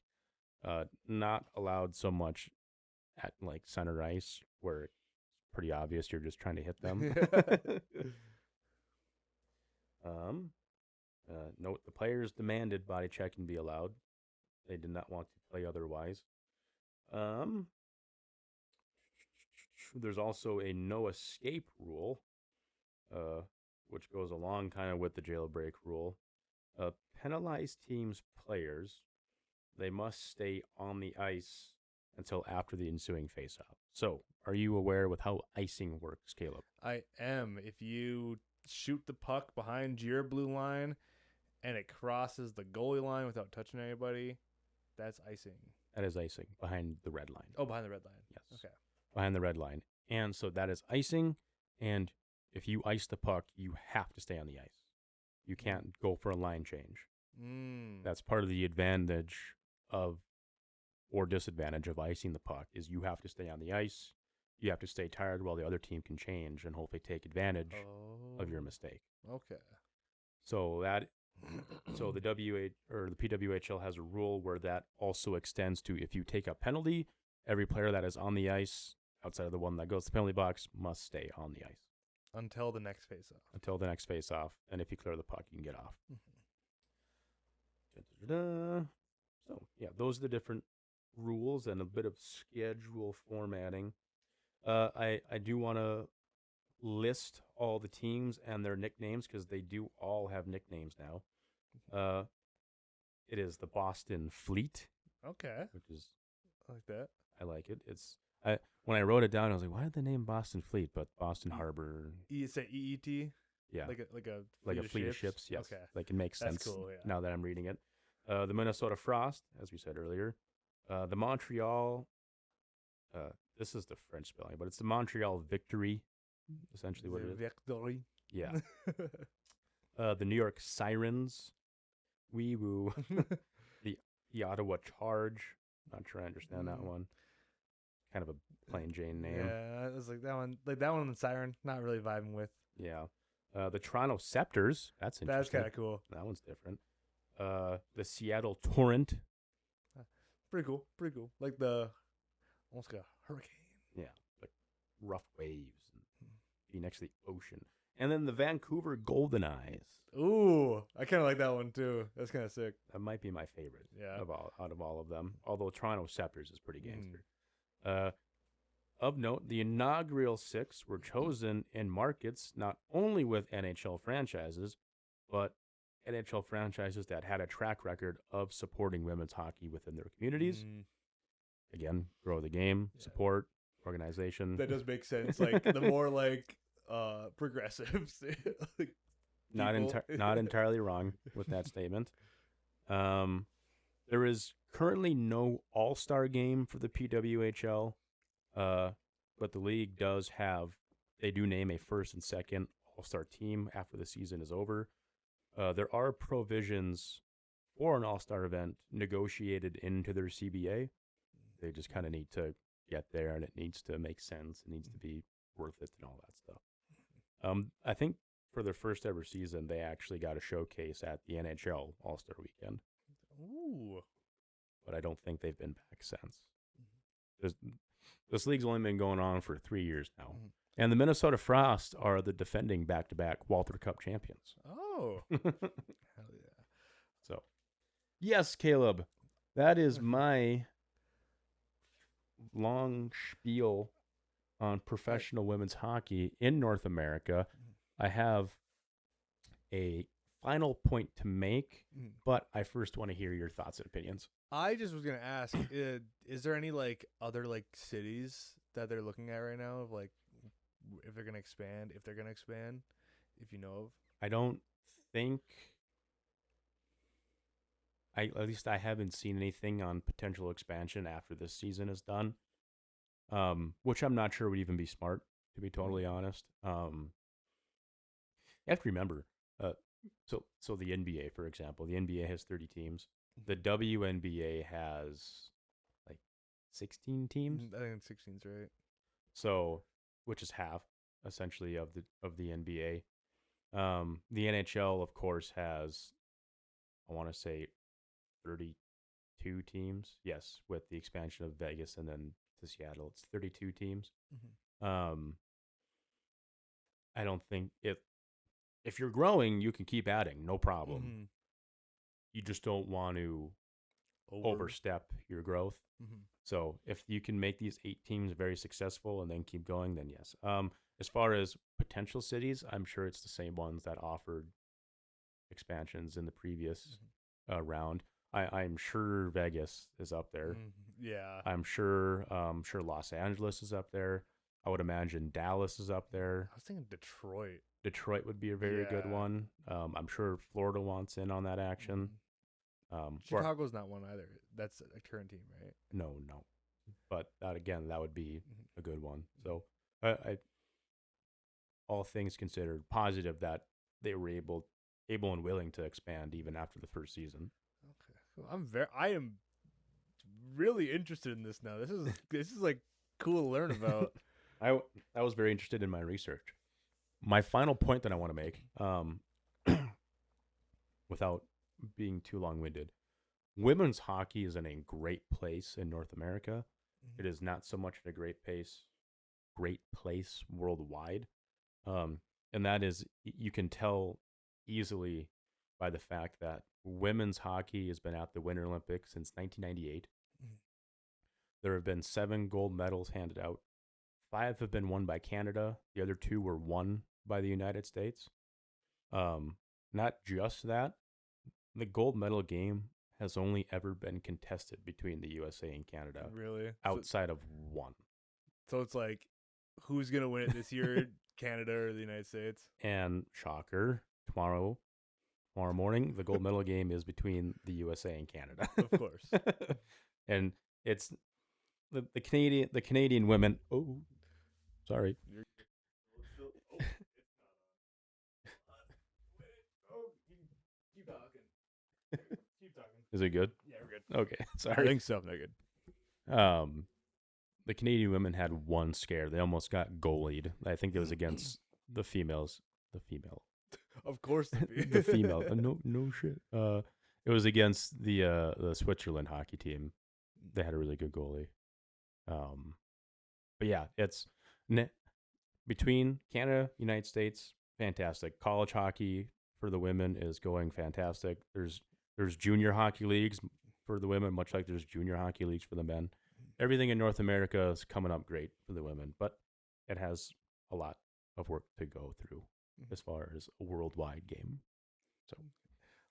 Not allowed so much at like center ice, where it's pretty obvious you're just trying to hit them. Note the players demanded body checking be allowed. They did not want to play otherwise. There's also a no escape rule, which goes along kind of with the jailbreak rule. Penalized teams' players, they must stay on the ice until after the ensuing faceoff. So, are you aware with how icing works, Caleb? I am. If you shoot the puck behind your blue line and it crosses the goalie line without touching anybody, that's icing. That is icing behind the red line. Oh, behind the red line. Yes. Okay. Behind the red line. And so that is icing. And if you ice the puck, you have to stay on the ice. You can't go for a line change. That's part of the advantage of or disadvantage of icing the puck is you have to stay on the ice. You have to stay tired while the other team can change and hopefully take advantage of your mistake. Okay. So the PWHL has a rule where that also extends to if you take a penalty, every player that is on the ice outside of the one that goes to the penalty box must stay on the ice until the next face-off. And if you clear the puck, you can get off. So yeah, those are the different rules and a bit of schedule formatting. I do want to list all the teams and their nicknames because they do all have nicknames now. It is the Boston Fleet. Okay. Which is I like that. I like it. When I wrote it down, I was like, why did they name Boston Fleet? But Boston Harbor. You say EET? Yeah. Like a fleet of ships. Yes. Okay. Like it makes sense. That's cool, yeah. Now that I'm reading it. The Minnesota Frost, as we said earlier. The Montreal. This is the French spelling, but it's the Montreal Victory. Essentially, what it is. Victory. Yeah. The New York Sirens. Wee woo. the Ottawa Charge. Not sure I understand that one. Kind of a plain Jane name. Yeah, it was like that one. Like that one and the Siren, not really vibing with. Yeah. The Toronto Scepters. That's interesting. That's kind of cool. That one's different. The Seattle Torrent. Pretty cool. Like almost like a hurricane. Yeah, like rough waves and be next to the ocean. And then the Vancouver Golden Eyes. Ooh, I kind of like that one too. That's kind of sick. That might be my favorite. Yeah. Out of all of them. Although Toronto Scepters is pretty gangster. Of note, the inaugural 6 were chosen in markets not only with NHL franchises, but NHL franchises that had a track record of supporting women's hockey within their communities. Again, grow the game, support, organization. That does make sense. Like the more like progressives. Like not entirely wrong with that statement. There is currently no all-star game for the PWHL, but the league does they do name a first and second all-star team after the season is over. There are provisions for an all-star event negotiated into their CBA. They just kind of need to get there, and it needs to make sense. It needs to be worth it and all that stuff. I think for their first ever season, they actually got a showcase at the NHL All-Star Weekend. Ooh. But I don't think they've been back since. This league's only been going on for 3 years now. And the Minnesota Frost are the defending back-to-back Walter Cup champions. Oh. Hell yeah. So, yes, Caleb, that is my long spiel on professional women's hockey in North America. I have a final point to make, but I first want to hear your thoughts and opinions. I just was going to ask, is there any like other like cities that they're looking at right now of like if they're going to expand, if you know of? I don't think at least I haven't seen anything on potential expansion after this season is done. Which I'm not sure would even be smart, to be totally honest. have to remember, so the NBA, for example, the NBA has 30 teams. The WNBA has like 16 teams. I think 16's right. So, which is half essentially of the NBA. The NHL, of course, has, I want to say, 32 teams. Yes, with the expansion of Vegas and then to Seattle, it's 32 teams. Mm-hmm. I don't think if you're growing, you can keep adding, no problem. Mm-hmm. You just don't want to overstep your growth. Mm-hmm. So if you can make these 8 teams very successful and then keep going, then yes. As far as potential cities, I'm sure it's the same ones that offered expansions in the previous round. I'm sure Vegas is up there. Mm-hmm. Yeah. I'm sure Los Angeles is up there. I would imagine Dallas is up there. I was thinking Detroit. Detroit would be a very good one. I'm sure Florida wants in on that action. Chicago's not one either. That's a current team, right? No. But that would be a good one. So, I all things considered, positive that they were able and willing to expand even after the first season. Okay, cool. I am really interested in this now. This is like cool to learn about. I was very interested in my research. My final point that I want to make, without being too long-winded, women's hockey is in a great place in North America. Mm-hmm. It is not so much in a great place worldwide. And that is, you can tell easily by the fact that women's hockey has been at the Winter Olympics since 1998. Mm-hmm. There have been 7 gold medals handed out. 5 have been won by Canada. The other 2 were won by the United States. Not just that, the gold medal game has only ever been contested between the USA and Canada. Really? Outside of one. So it's like, who's going to win it this year, Canada or the United States? And shocker, tomorrow morning, the gold medal game is between the USA and Canada. Of course. And it's the Canadian women. Oh, sorry. Keep talking. Keep talking. Is it good? Yeah, we're good. Okay, sorry. I think so. No good. The Canadian women had one scare. They almost got goalied. I think it was against the females. The female. Of course. The female. No shit. It was against the Switzerland hockey team. They had a really good goalie. But yeah, it's between Canada, United States, fantastic. College hockey for the women is going fantastic. There's junior hockey leagues for the women, much like there's junior hockey leagues for the men. Everything in North America is coming up great for the women, but it has a lot of work to go through as far as a worldwide game. So,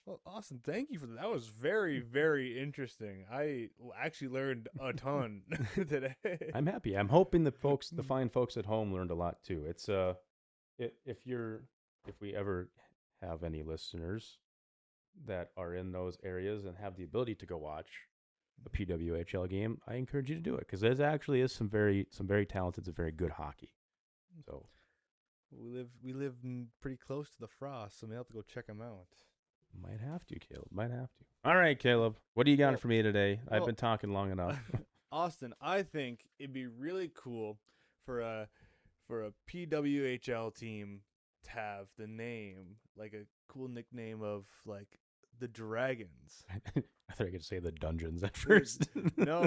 well, awesome. Thank you for that. That was very, very interesting. I actually learned a ton today. I'm happy. I'm hoping the fine folks at home learned a lot too. It's if we ever have any listeners that are in those areas and have the ability to go watch a PWHL game, I encourage you to do it because there actually is some very talented, some very good hockey. So we live pretty close to the Frost, so we have to go check them out. Might have to, Caleb. Might have to. All right, Caleb. What do you got for me today? I've been talking long enough. Austin, I think it'd be really cool for a PWHL team to have the name, like a cool nickname of like the Dragons. I thought I could say the Dungeons at first. No.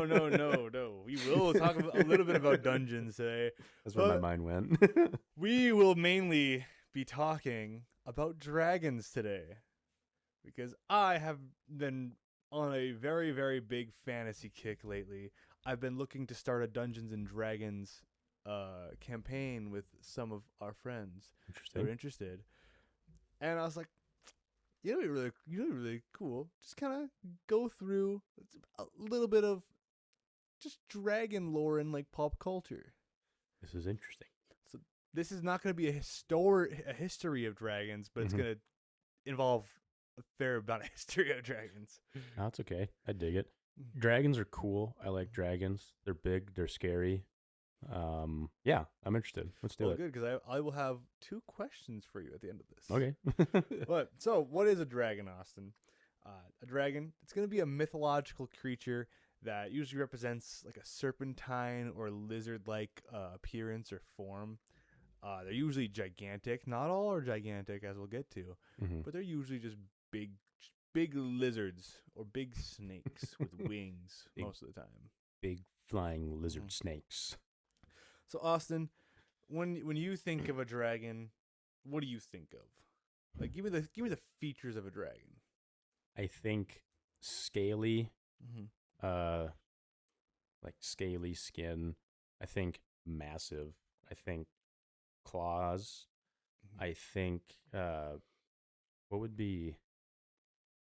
We will talk a little bit about Dungeons today. That's where my mind went. We will mainly be talking about dragons today because I have been on a very, very big fantasy kick lately. I've been looking to start a Dungeons and Dragons campaign with some of our friends who are interested. And I was like, it'd be really cool. Just kind of go through a little bit of just dragon lore and like pop culture. This is interesting. So this is not going to be a history of dragons, but it's going to involve a fair amount of history of dragons. No, it's okay. I dig it. Dragons are cool. I like dragons. They're big. They're scary. Yeah, I'm interested. Let's do Well, it. good, because I will have 2 questions for you at the end of this. Okay. But so, what is a dragon, Austin? A dragon, it's going to be a mythological creature that usually represents like a serpentine or lizard-like appearance or form. They're usually gigantic. Not all are gigantic, as we'll get to, hmm but they're usually just big lizards or big snakes with wings Big, most of the time. big flying lizard Mhm. snakes. So, Austin, when you think of a dragon, what do you think of? Like, give me the features of a dragon. I think scaly, Mm-hmm. uh, like scaly skin. I think massive. I think claws. I think what would be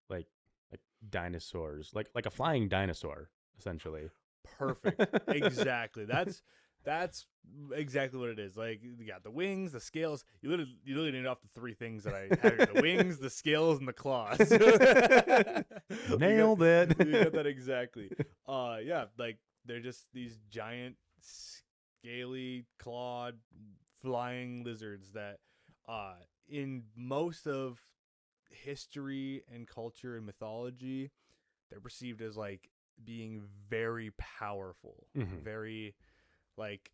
like like dinosaurs, like a flying dinosaur, essentially. Perfect. Exactly. That's exactly what it is. Like, you got the wings, the scales. You literally named off the 3 things that I had here: the wings, the scales, and the claws. Nailed it. You got that exactly. Yeah, like they're just these giant, scaly, clawed, flying lizards that, in most of history and culture and mythology, they're perceived as like being very powerful, Mhm. very like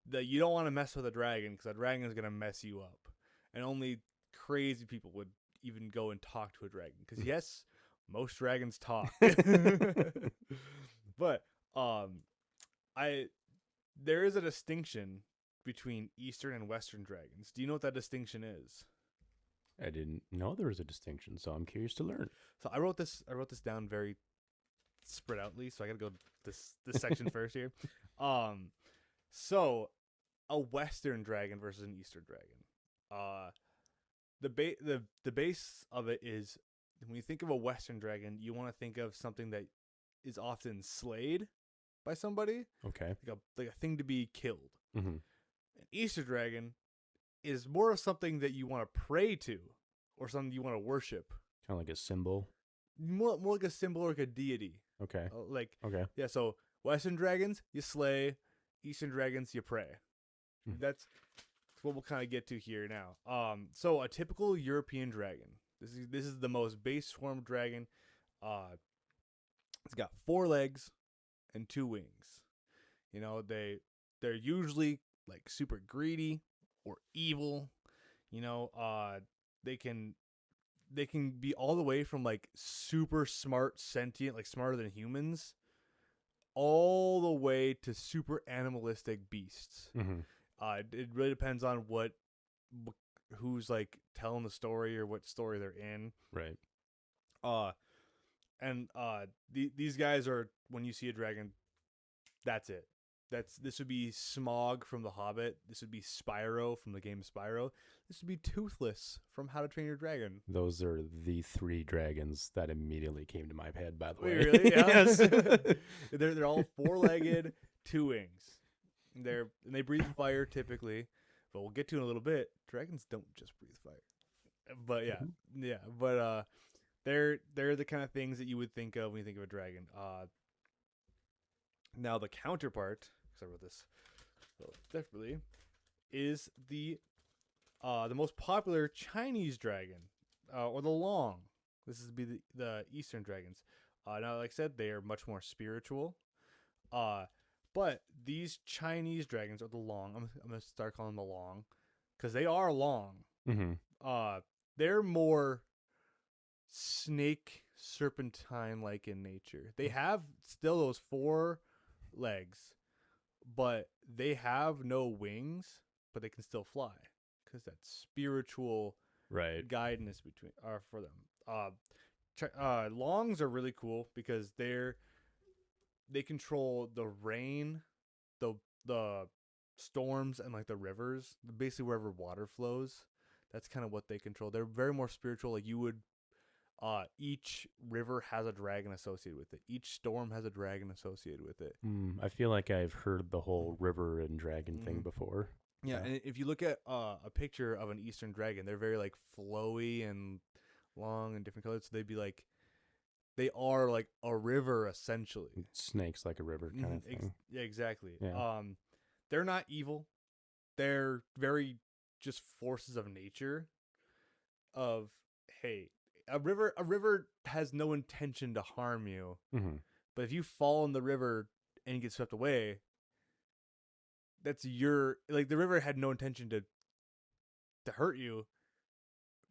that you don't want to mess with a dragon because a dragon is gonna mess you up, and only crazy people would even go and talk to a dragon. Because yes, most dragons talk, but I there is a distinction between Eastern and Western dragons. Do you know what that distinction is? I didn't know there was a distinction, so I'm curious to learn. So I wrote this down very spread outly, so I gotta go this section first here. Um, so a Western dragon versus an Eastern dragon. The base of it is, when you think of a Western dragon, you want to think of something that is often slayed by somebody, Okay. like a thing to be killed. hmm An Eastern dragon is more of something that you want to pray to, or something you want to worship. Kind of like a symbol. More like a symbol or like a deity. Okay. Like, Okay. yeah, so Western dragons you slay, Eastern dragons you pray. Hmm. That's what we'll kind of get to here now. So a typical European dragon. This is the most base form dragon. It's got 4 legs and 2 wings. They're usually like super greedy or evil. You know, they can they can be all the way from like super smart, sentient, like smarter than humans, all the way to super animalistic beasts. hmm It really depends on who's like telling the story or what story they're in. Right. Uh, these guys are, when you see a dragon, that's it. This would be Smog from The Hobbit. This would be Spyro from the game Spyro. This would be Toothless from How to Train Your Dragon. Those are the 3 dragons that immediately came to my head, by the Wait, way. really? Yeah. Yes. they're all 4-legged, 2 wings. And they breathe fire typically, but we'll get to in a little bit. Dragons don't just breathe fire. But yeah. But they're the kind of things that you would think of when you think of a dragon. Now the counterpart, because I wrote this a little differently, is the most popular Chinese dragon, or the Long. This is be the Eastern dragons. Now, like I said, they are much more spiritual. But these Chinese dragons are the Long. I'm gonna start calling them the Long, because they are long. hmm They're more snake serpentine like in nature. They have still those 4 legs, but they have no wings, but they can still fly because that spiritual Right. guidance between are for them. Longs are really cool because they control the rain, the storms, and like the rivers, basically wherever water flows. That's kind of what they control. They're very more spiritual. Like, you would, each river has a dragon associated with it. Each storm has a dragon associated with it. I feel like I've heard the whole river and dragon thing Mhm. before. Yeah, and if you look at a picture of an Eastern dragon, they're very like flowy and long and different colors. So they are like a river essentially. Snakes like a river kind of thing. Yeah, exactly. Yeah. They're not evil. They're very just forces of nature. Of hey, a river has no intention to harm you, Mm-hmm. but if you fall in the river and you get swept away, that's your like the river had no intention to hurt you,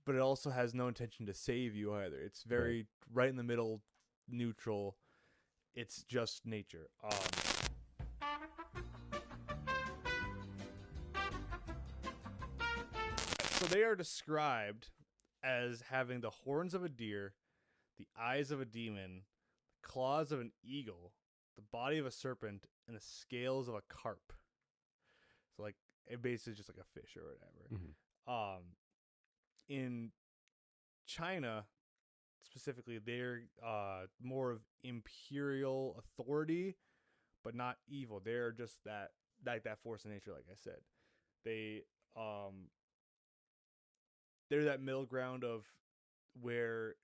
but it also has no intention to save you either. It's very right in the middle, neutral. It's just nature. So they are described as having the horns of a deer, the eyes of a demon, the claws of an eagle, the body of a serpent, and the scales of a carp. So like it basically just like a fish or whatever. Mm-hmm. In China specifically, they're more of imperial authority, but not evil. They're just that like that force of nature, like I said. They they're that middle ground of where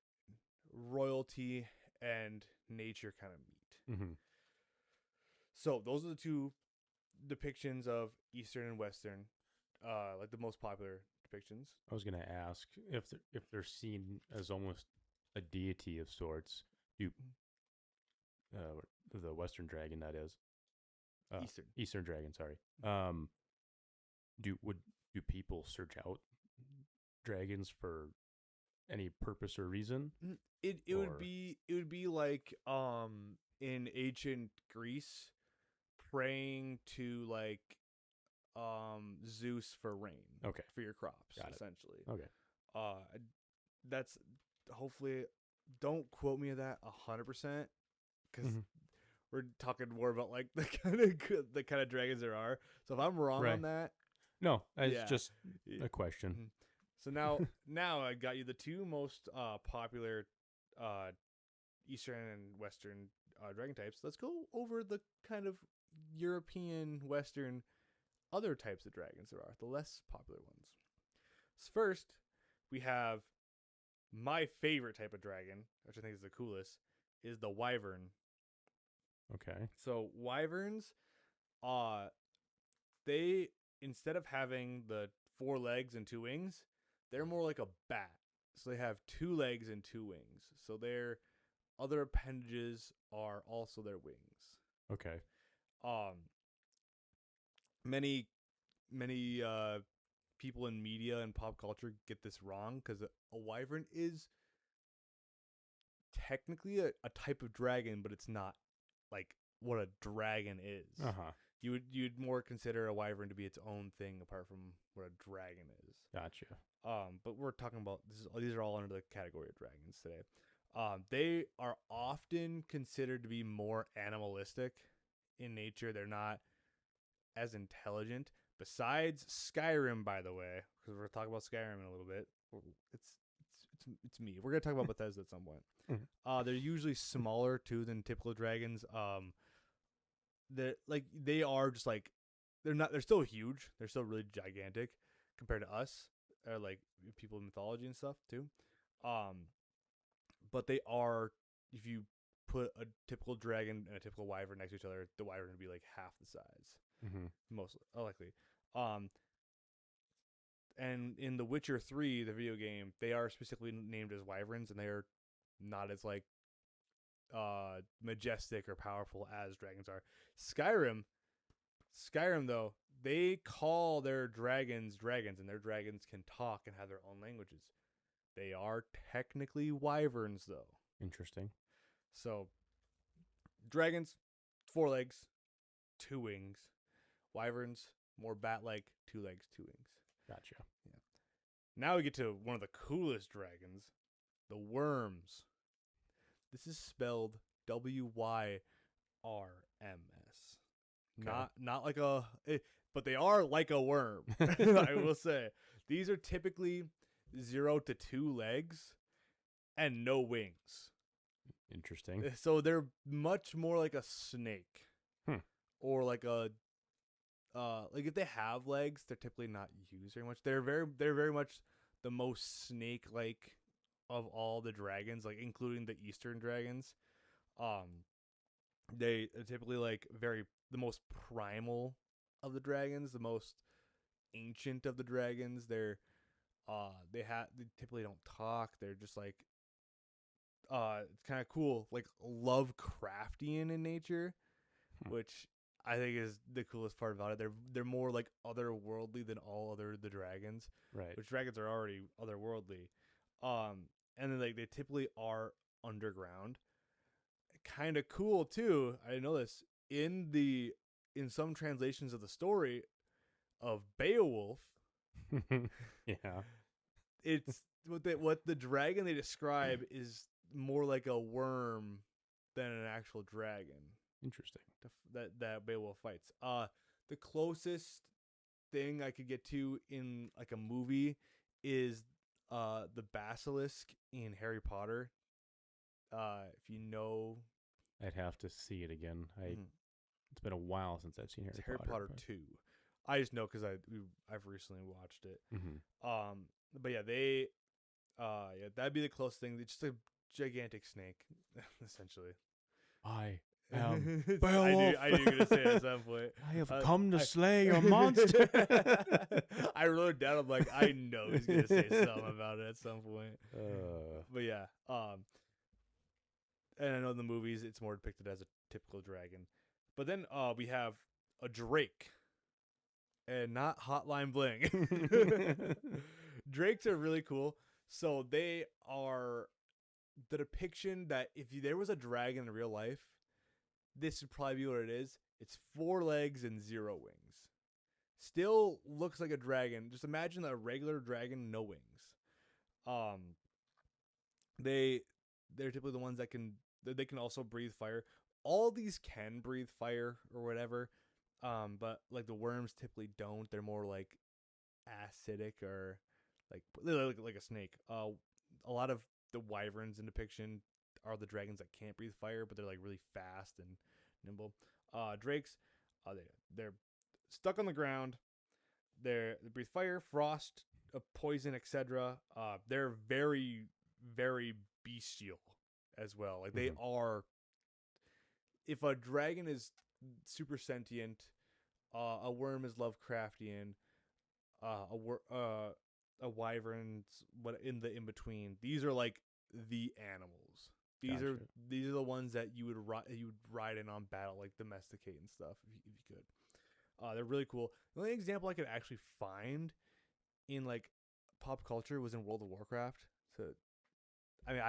royalty and nature kind of meet. Mm-hmm. So those are the two depictions of Eastern and Western, like the most popular depictions. I was gonna ask if they're seen as almost a deity of sorts. Do the Western dragon, that is, Eastern dragon. Sorry. Do people search out dragons for any purpose or reason? It would be like in ancient Greece praying to like Zeus for rain. Okay. For your crops, Got it. essentially. Okay. That's hopefully don't quote me on that 100% because we're talking more about like the kind of dragons there are. So if I'm wrong on that, no, it's just a question. So now I got you the two most popular Eastern and Western dragon types. Let's go over the kind of European, Western, other types of dragons there are, the less popular ones. So first, we have my favorite type of dragon, which I think is the coolest, is the wyvern. Okay. So wyverns, they instead of having the 4 legs and 2 wings, they're more like a bat. So they have 2 legs and 2 wings. So their other appendages are also their wings. Okay. Many people in media and pop culture get this wrong because a wyvern is technically a type of dragon, but it's not like what a dragon is. Uh-huh. You'd more consider a wyvern to be its own thing apart from what a dragon is. Gotcha. But we're talking about these are all under the category of dragons today. They are often considered to be more animalistic in nature. They're not as intelligent. Besides Skyrim, by the way, because we're talking about Skyrim in a little bit. It's me. We're gonna talk about Bethesda at some point. Mm-hmm. They're usually smaller too than typical dragons. They are just like they're still huge. They're still really gigantic compared to us, or like people in mythology and stuff too. But they are, if you put a typical dragon and a typical wyvern next to each other, the wyvern would be like half the size, most likely. And in The Witcher 3, the video game, they are specifically named as wyverns, and they are not as like majestic or powerful as dragons are. Skyrim though, they call their dragons, and their dragons can talk and have their own languages. They are technically wyverns though. Interesting. So dragons, 4 legs, 2 wings. Wyverns, more bat-like, 2 legs, 2 wings. Gotcha. Yeah. Now we get to one of the coolest dragons, the worms. This is spelled WYRMS. Okay. Not like but they are like a worm. I will say these are typically 0 to 2 legs and no wings. Interesting. So they're much more like a snake, or like a like if they have legs, they're typically not used very much. They're very much the most snake-like of all the dragons, like including the Eastern dragons. Um, they are typically like the most primal of the dragons, the most ancient of the dragons. They typically don't talk. They're just like it's kind of cool, like Lovecraftian in nature, which I think is the coolest part about it. They're more like otherworldly than all other the dragons, Right. which dragons are already otherworldly. And then like they typically are underground. Kind of cool too. I know this in some translations of the story of Beowulf. Yeah. It's what the dragon they describe is more like a worm than an actual dragon Interesting. that Beowulf fights. The closest thing I could get to in like a movie is the basilisk in Harry Potter. If you know, I'd have to see it again. mhm, It's been a while since I've seen it's Harry Potter. Harry Potter 2. I just know because I've recently watched it. Mm-hmm. But yeah, yeah, that'd be the closest thing. It's just a gigantic snake, essentially. I I am knew Beowulf. I knew you were gonna say it at some point. I have come to slay your monster. I wrote it down. I'm like, I know he's gonna say something about it at some point. But yeah, and I know in the movies it's more depicted as a typical dragon. But then we have a drake, and not Hotline Bling. Drakes are really cool. So they are the depiction that there was a dragon in real life, this would probably be what it is. It's 4 legs and 0 wings. Still looks like a dragon. Just imagine a regular dragon, no wings. Um, they're typically the ones that they can also breathe fire. All these can breathe fire or whatever. But like the worms typically don't. They're more like acidic or like a snake. A lot of the wyverns in depiction are the dragons that can't breathe fire, but they're like really fast and nimble. Drakes, they're stuck on the ground. They breathe fire, frost, poison, etc. They're very, very bestial as well. Like they are. If a dragon is super sentient, a worm is Lovecraftian. A wyvern's what in the in between. These are like the animals. These are the ones that you would ride in on battle, like domesticate and stuff if you could. They're really cool. The only example I could actually find in like pop culture was in World of Warcraft. So, I mean,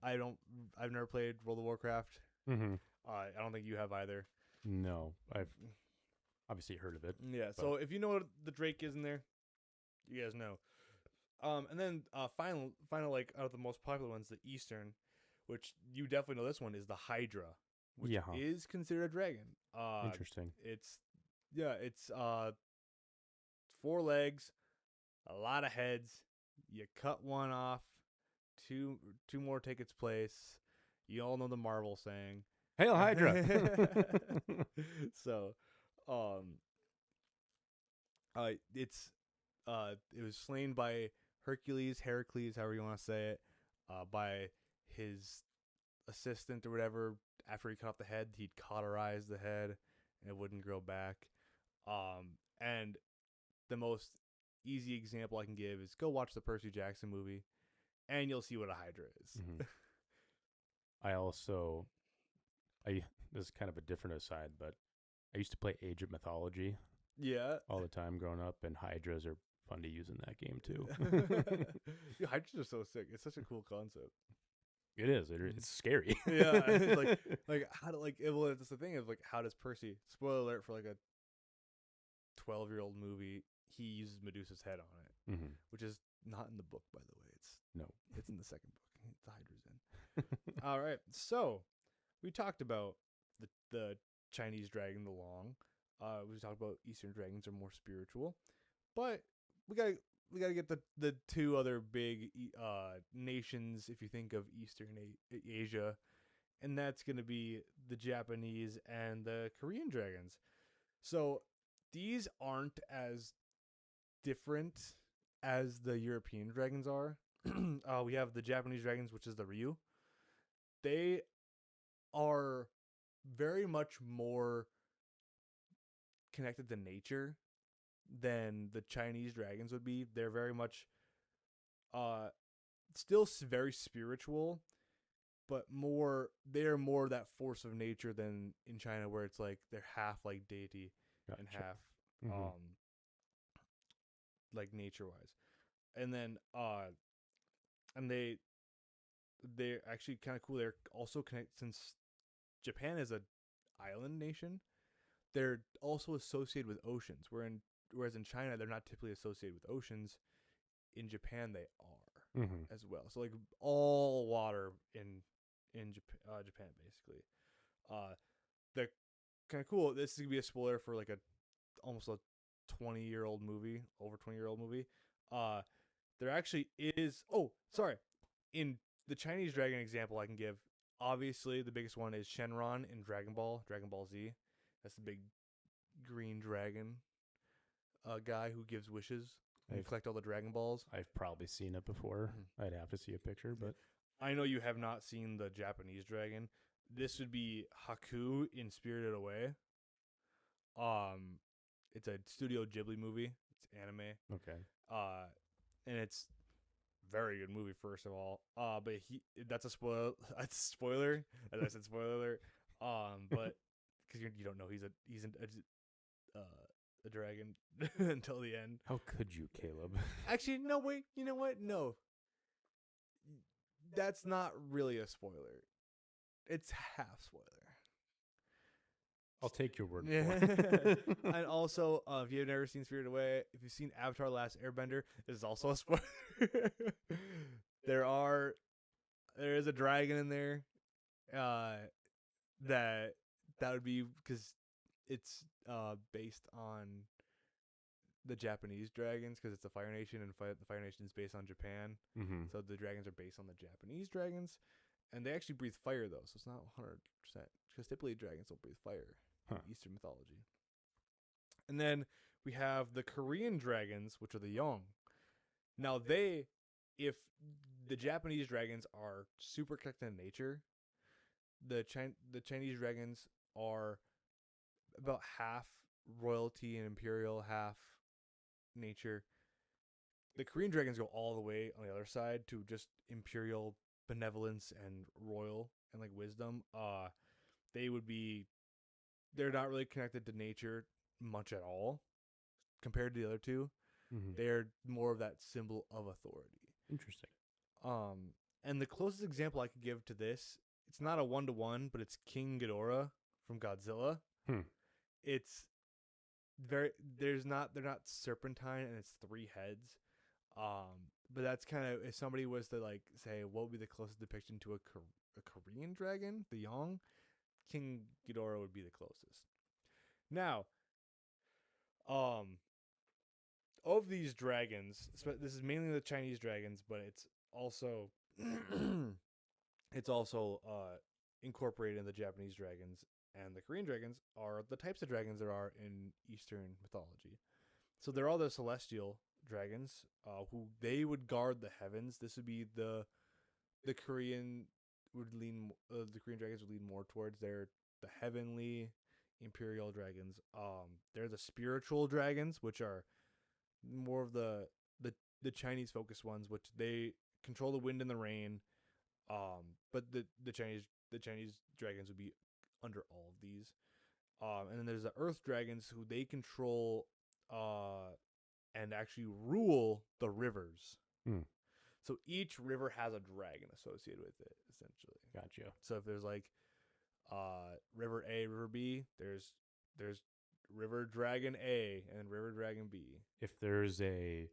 I've never played World of Warcraft. Mm-hmm. I don't think you have either. No, I've obviously heard of it. Yeah. So if you know what the Drake is in there, you guys know. And then final like out of the most popular ones, the Eastern, which you definitely know this one is the Hydra, which is considered a dragon. Interesting. It's 4 legs, a lot of heads. You cut one off, two more take its place. You all know the Marvel saying, "Hail Hydra!" So, it was slain by Hercules, however you want to say it, by his assistant or whatever. After he cut off the head, he'd cauterize the head and it wouldn't grow back. And the most easy example I can give is go watch the Percy Jackson movie and you'll see what a Hydra is. Mm-hmm. This is kind of a different aside, but I used to play Age of Mythology. Yeah. All the time growing up, and Hydras are fun to use in that game too. Dude, Hydras are so sick. It's such a cool concept. It is. It's scary. Yeah. like how to well, it's the thing of like how does Percy? Spoiler alert for like a 12-year-old movie. He uses Medusa's head on it, which is not in the book, by the way. It's in the second book. The Hydra's in. All right, so we talked about the Chinese dragon, the Long. We talked about Eastern dragons are more spiritual, but we gotta get the 2 other big nations if you think of Eastern Asia, and that's gonna be the Japanese and the Korean dragons. So these aren't as different as the European dragons are. we have the Japanese dragons, which is the Ryu. They are very much more connected to nature than the Chinese dragons would be. They're very much uh still very spiritual, but they're more that force of nature than in China, where it's like they're half like deity and Gotcha. half Mm-hmm. like nature wise. And then and they're actually kind of cool. They're also connected, since Japan is a island nation. They're also associated with oceans. Whereas in China they're not typically associated with oceans. In Japan they are Mm-hmm. as well. So like all water in Japan basically. They're kind of cool. This is gonna be a spoiler for like a almost a 20-year-old movie, over 20-year-old movie. Uh, there actually is. Oh, sorry. In the Chinese dragon example, I can give. Obviously, the biggest one is Shenron in Dragon Ball Z. That's the big green dragon guy who gives wishes. And you I've collect all the Dragon Balls. I've probably seen it before. Mhm. I'd have to see a picture, but I know you have not seen the Japanese dragon. This would be Haku in Spirited Away. Um, it's a Studio Ghibli movie. It's anime. okay. Uh, and it's very good movie. First of all, but that's a spoiler. That's a spoiler. As I said, spoiler alert. But because you don't know a dragon until the end. How could you, Caleb? Actually, no. Wait. You know what? No, that's not really a spoiler. It's half spoiler. I'll take your word Yeah. for it. And also, if you've never seen Spirited Away, if you've seen Avatar: Last Airbender, this is also a spoiler. there is a dragon in there. Uh, that would be because it's based on the Japanese dragons, because it's a Fire Nation, and the Fire Nation is based on Japan. Mm-hmm. So the dragons are based on the Japanese dragons, and they actually breathe fire though, so it's not 100%, because typically dragons don't breathe fire in Eastern mythology. And then we have the Korean dragons, which are the Yong. Now if the Japanese dragons are super connected to nature, the Chinese dragons are about half royalty and imperial, half nature. The Korean dragons go all the way on the other side to just imperial benevolence and royal and like wisdom. They would be they're not really connected to nature much at all compared to the other two. Mm-hmm. They're more of that symbol of authority. Interesting. And the closest example I could give to this, it's not a 1-to-1, but it's King Ghidorah from Godzilla. It's very they're not serpentine, and it's 3 heads. But that's kind of, if somebody was to like say what would be the closest depiction to a Korean dragon, the Yong, King Ghidorah would be the closest. Now, of these dragons, this is mainly the Chinese dragons, but it's also incorporated in the Japanese dragons, and the Korean dragons are the types of dragons there are in Eastern mythology. So they're all the celestial dragons, who they would guard the heavens. This would be the Korean the Korean dragons would lean more towards the heavenly imperial dragons. They're the spiritual dragons, which are more of the Chinese focused ones, which they control the wind and the rain. But the Chinese dragons would be under all of these. And then there's the earth dragons, who they control and actually rule the rivers. So each river has a dragon associated with it, essentially. Gotcha. So if there's like river A, river B, there's river dragon A and river dragon B. If there's a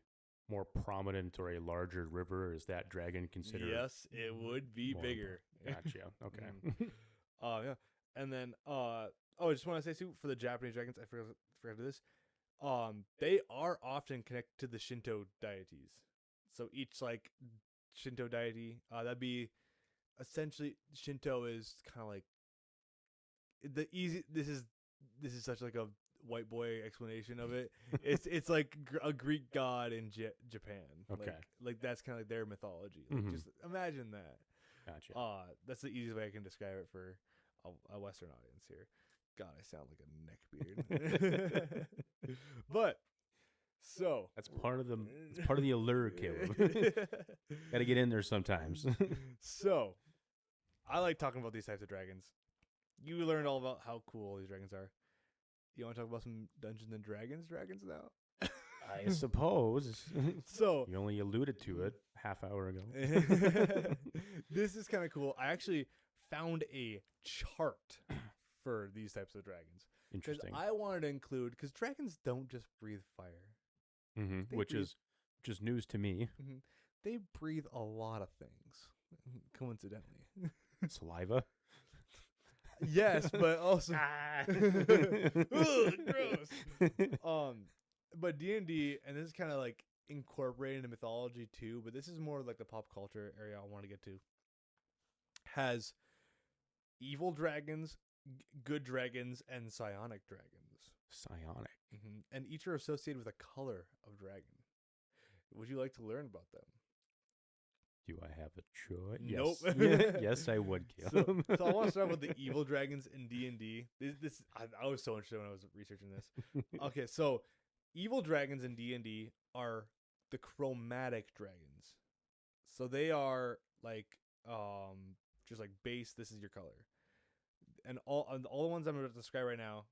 more prominent or a larger river, is that dragon considered? Yes, it would be bigger. Gotcha. Okay. Yeah. And then I just want to say too, for the Japanese dragons, I forgot to do this. They are often connected to the Shinto deities. So each like Shinto deity, that'd be essentially, Shinto is kind of like the easy. This is such like a white boy explanation of it. It's like a Greek god in Japan. Okay. Like that's kind of like their mythology. Like Mhm. just imagine that. Gotcha. That's the easiest way I can describe it for a Western audience here. God, I sound like a neckbeard. But so That's part of the allure, Caleb. Got to get in there sometimes. So I like talking about these types of dragons. You learned all about how cool these dragons are. You want to talk about some Dungeons and Dragons now? I suppose. So You only alluded to it half hour ago. this is kind of cool. I actually found a chart for these types of dragons. Because Interesting. I wanted to include, because dragons don't just breathe fire. Mm-hmm. They Which breathe- is news to me. They breathe a lot of things, coincidentally. Saliva. Yes, but also Ugh, gross. But D&D, and this is kind of like incorporated into mythology too, but this is more like the pop culture area I want to get to. Has evil dragons, good dragons, and psionic dragons. Psionic. And each are associated with a color of dragon. Would you like to learn about them? Do I have a choice? Nope. Yes. Yes, I would, Caleb. So I want to start with the evil dragons in D&D. I was so interested when I was researching this. Okay, so evil dragons in D&D are the chromatic dragons. So they are like just like base. This is your color, and all the ones I'm going to describe right now,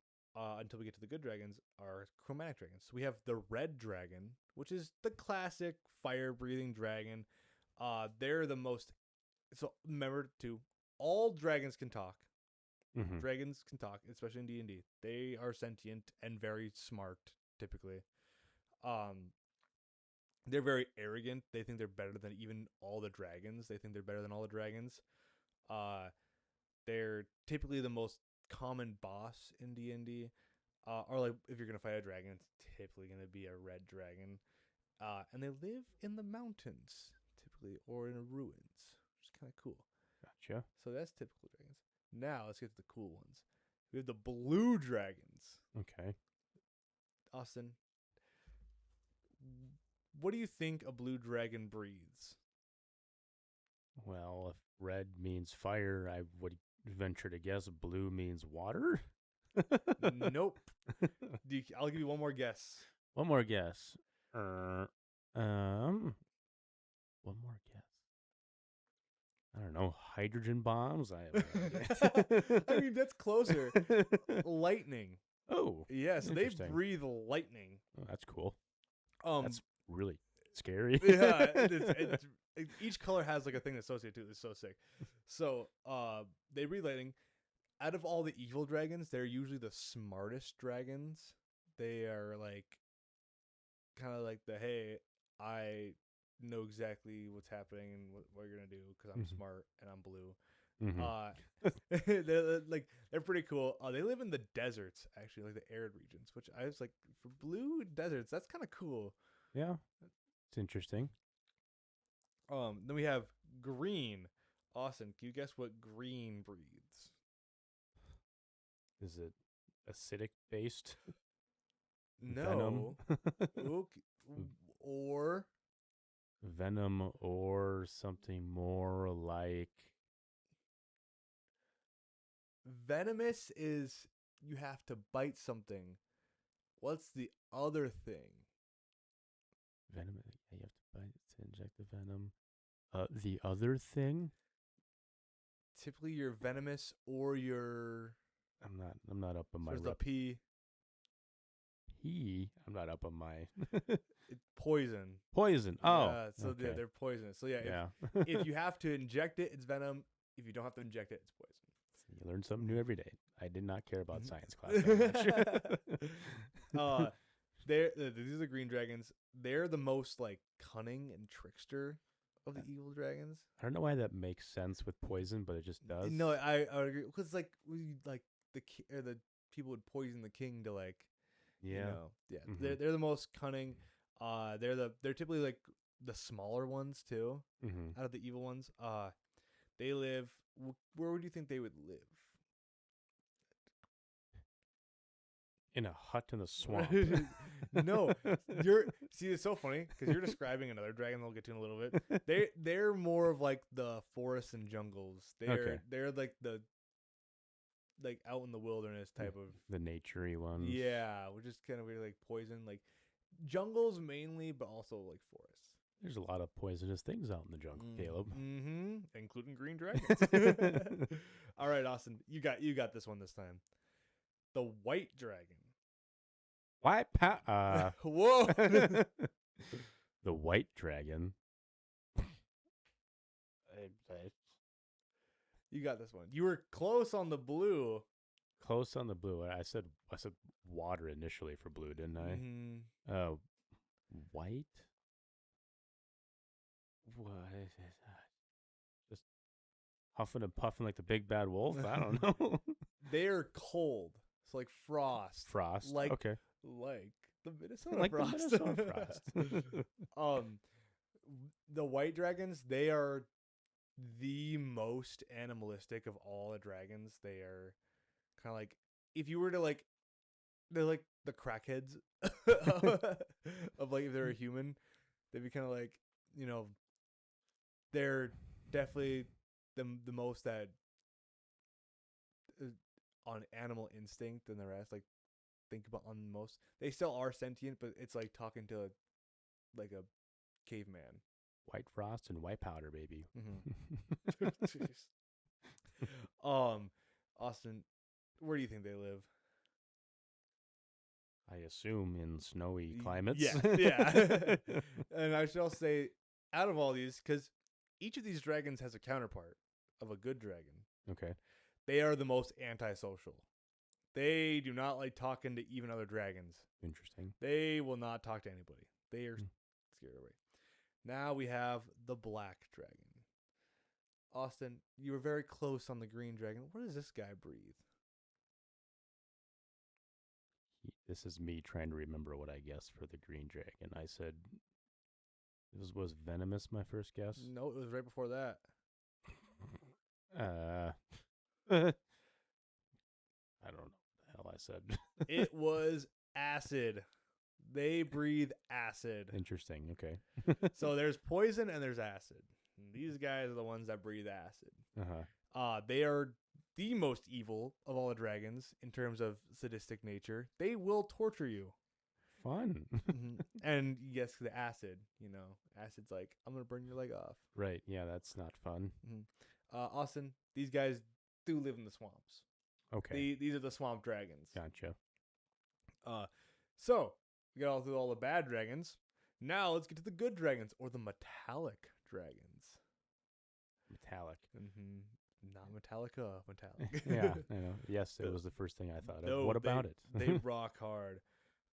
until we get to the good dragons, are chromatic dragons. So we have the red dragon, which is the classic fire breathing dragon. They're the most. So remember too, all dragons can talk. Mm-hmm. Dragons can talk, especially in D&D. They are sentient and very smart, typically. They're very arrogant. They think they're better than even all the dragons. They think they're better than all the dragons. They're typically the most common boss in D&D. Or like if you're gonna fight a dragon, it's typically gonna be a red dragon. And they live in the mountains, typically, or in ruins, which is kind of cool. Gotcha. So that's typical dragons. Now let's get to the cool ones. We have the blue dragons. Okay. Austin, what do you think a blue dragon breathes? Well, if red means fire, I would venture to guess blue means water. Nope. I'll give you one more guess. One more guess. One more guess. I don't know. Hydrogen bombs. I have no idea. I mean, that's closer. Lightning. Oh, Yeah, so they interesting. breathe lightning. Oh, that's cool. Um, That's really scary. yeah, each color has like a thing associated to it. It's so sick. So, they breathe lightning. Out of all the evil dragons, they're usually the smartest dragons. They are like, kind of like the, hey, I know exactly what's happening and what you're gonna do because I'm smart and I'm blue. Mhm. They're pretty cool. They live in the deserts, actually, like the arid regions, which I was like, for blue deserts, that's kind of cool. Yeah, it's interesting. Then we have green. Austin, can you guess what green breathes? Is it acidic based? No. Okay. Or Venom or something more like venomous is you have to bite something. What's the other thing? venom. You have to bite to inject the venom. The other thing? Typically, you're venomous or you're. I'm not up on my Where's the P? I'm not up on my Poison. poison. Oh, Yeah, so okay. they're poisonous. So yeah, Yeah. if you have to inject it, it's venom. If you don't have to inject it, it's poison. You learn something new every day. I did not care about Mhm. science class that much. These are the green dragons. They're the most like cunning and trickster of the evil dragons. I don't know why that makes sense with poison, but it just does. No, I would agree because like the people would poison the king to like Yeah. Mhm. they're the most cunning. They're typically like the smaller ones too Mm-hmm. out of the evil ones. They live. Where would you think they would live? In a hut in the swamp. No, see. It's so funny because you're describing another dragon. We'll get to in a little bit. They're more of like the forests and jungles. Okay. They're like the like out in the wilderness type of The naturey ones. yeah, which is kind of weird, like poison, like jungles mainly, but also like forests. There's a lot of poisonous things out in the jungle, Caleb. Mm-hmm. Including green dragons. All right, Austin, you got this one this time. The white dragon. White Whoa. The white dragon. You got this one. You were close on the blue. Close on the blue. I said water initially for blue, didn't I? Mm-hmm. White. What is that? Just huffing and puffing like the big bad wolf. I don't know. They're cold. It's like frost. Frost. Like okay. Like the Minnesota Like frost. the Minnesota frost. The white dragons, they are the most animalistic of all the dragons. They are kind of like, if you were to like, they're like the crackheads of like, if they're a human, they'd be kind of like, you know, they're definitely the most that on animal instinct than the rest. Like, think about on most, they still are sentient, but it's like talking to like a caveman. White frost and white powder, baby. Mm-hmm. Austin, where do you think they live? I assume in snowy climates. Yeah. And I shall say, out of all these, because each of these dragons has a counterpart of a good dragon. Okay. They are the most antisocial. They do not like talking to even other dragons. Interesting. They will not talk to anybody. They are scared away. Now we have the black dragon. Austin, you were very close on the green dragon. What does this guy breathe? This is me trying to remember what I guessed for the green dragon. I said, was venomous my first guess? No, it was right before that. I don't know what the hell I said. It was acid. They breathe acid. Interesting. Okay. So there's poison and there's acid. And these guys are the ones that breathe acid. Uh-huh. They are the most evil of all the dragons in terms of sadistic nature. They will torture you. Fun. And yes, the acid, acid's like, I'm going to burn your leg off. Right. Yeah, that's not fun. Austin, these guys do live in the swamps. Okay. These are the swamp dragons. Gotcha. So we got all through all the bad dragons. Now let's get to the good dragons, or the metallic dragons. Metallic. Not Metallica, metallic. Yeah, I know. Yes, it was the first thing I thought of. No, What about it? They rock hard.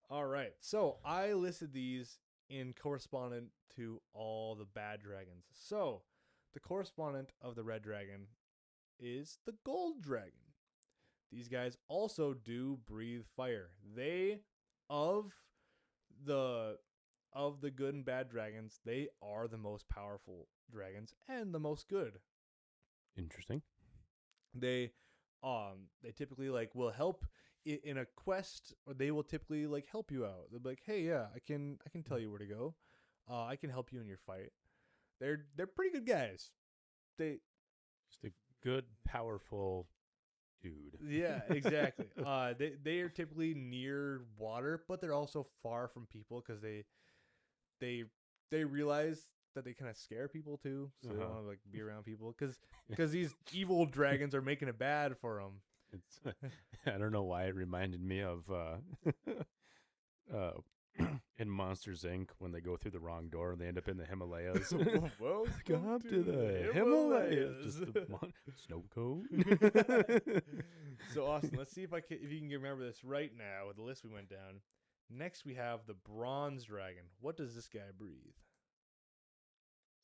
All right. So I listed these in correspondent to all the bad dragons. So the correspondent of the red dragon is the gold dragon. These guys also do breathe fire. They, of the good and bad dragons, they are the most powerful dragons and the most good. Interesting. They typically like will help in a quest, or they will typically like help you out. They'll be like, hey, yeah, I can tell you where to go. I can help you in your fight. They're pretty good guys. They just a good, powerful dude. Yeah, exactly. They are typically near water, but they're also far from people because they realize that they kind of scare people too, so they don't want to like be around people because these evil dragons are making it bad for them. It's I don't know why it reminded me of in Monsters Inc. when they go through the wrong door and they end up in the Himalayas. Welcome to the Himalayas. Just snow cone. So Austin, let's see if you can remember this right now with the list we went down. Next we have the bronze dragon. What does this guy breathe?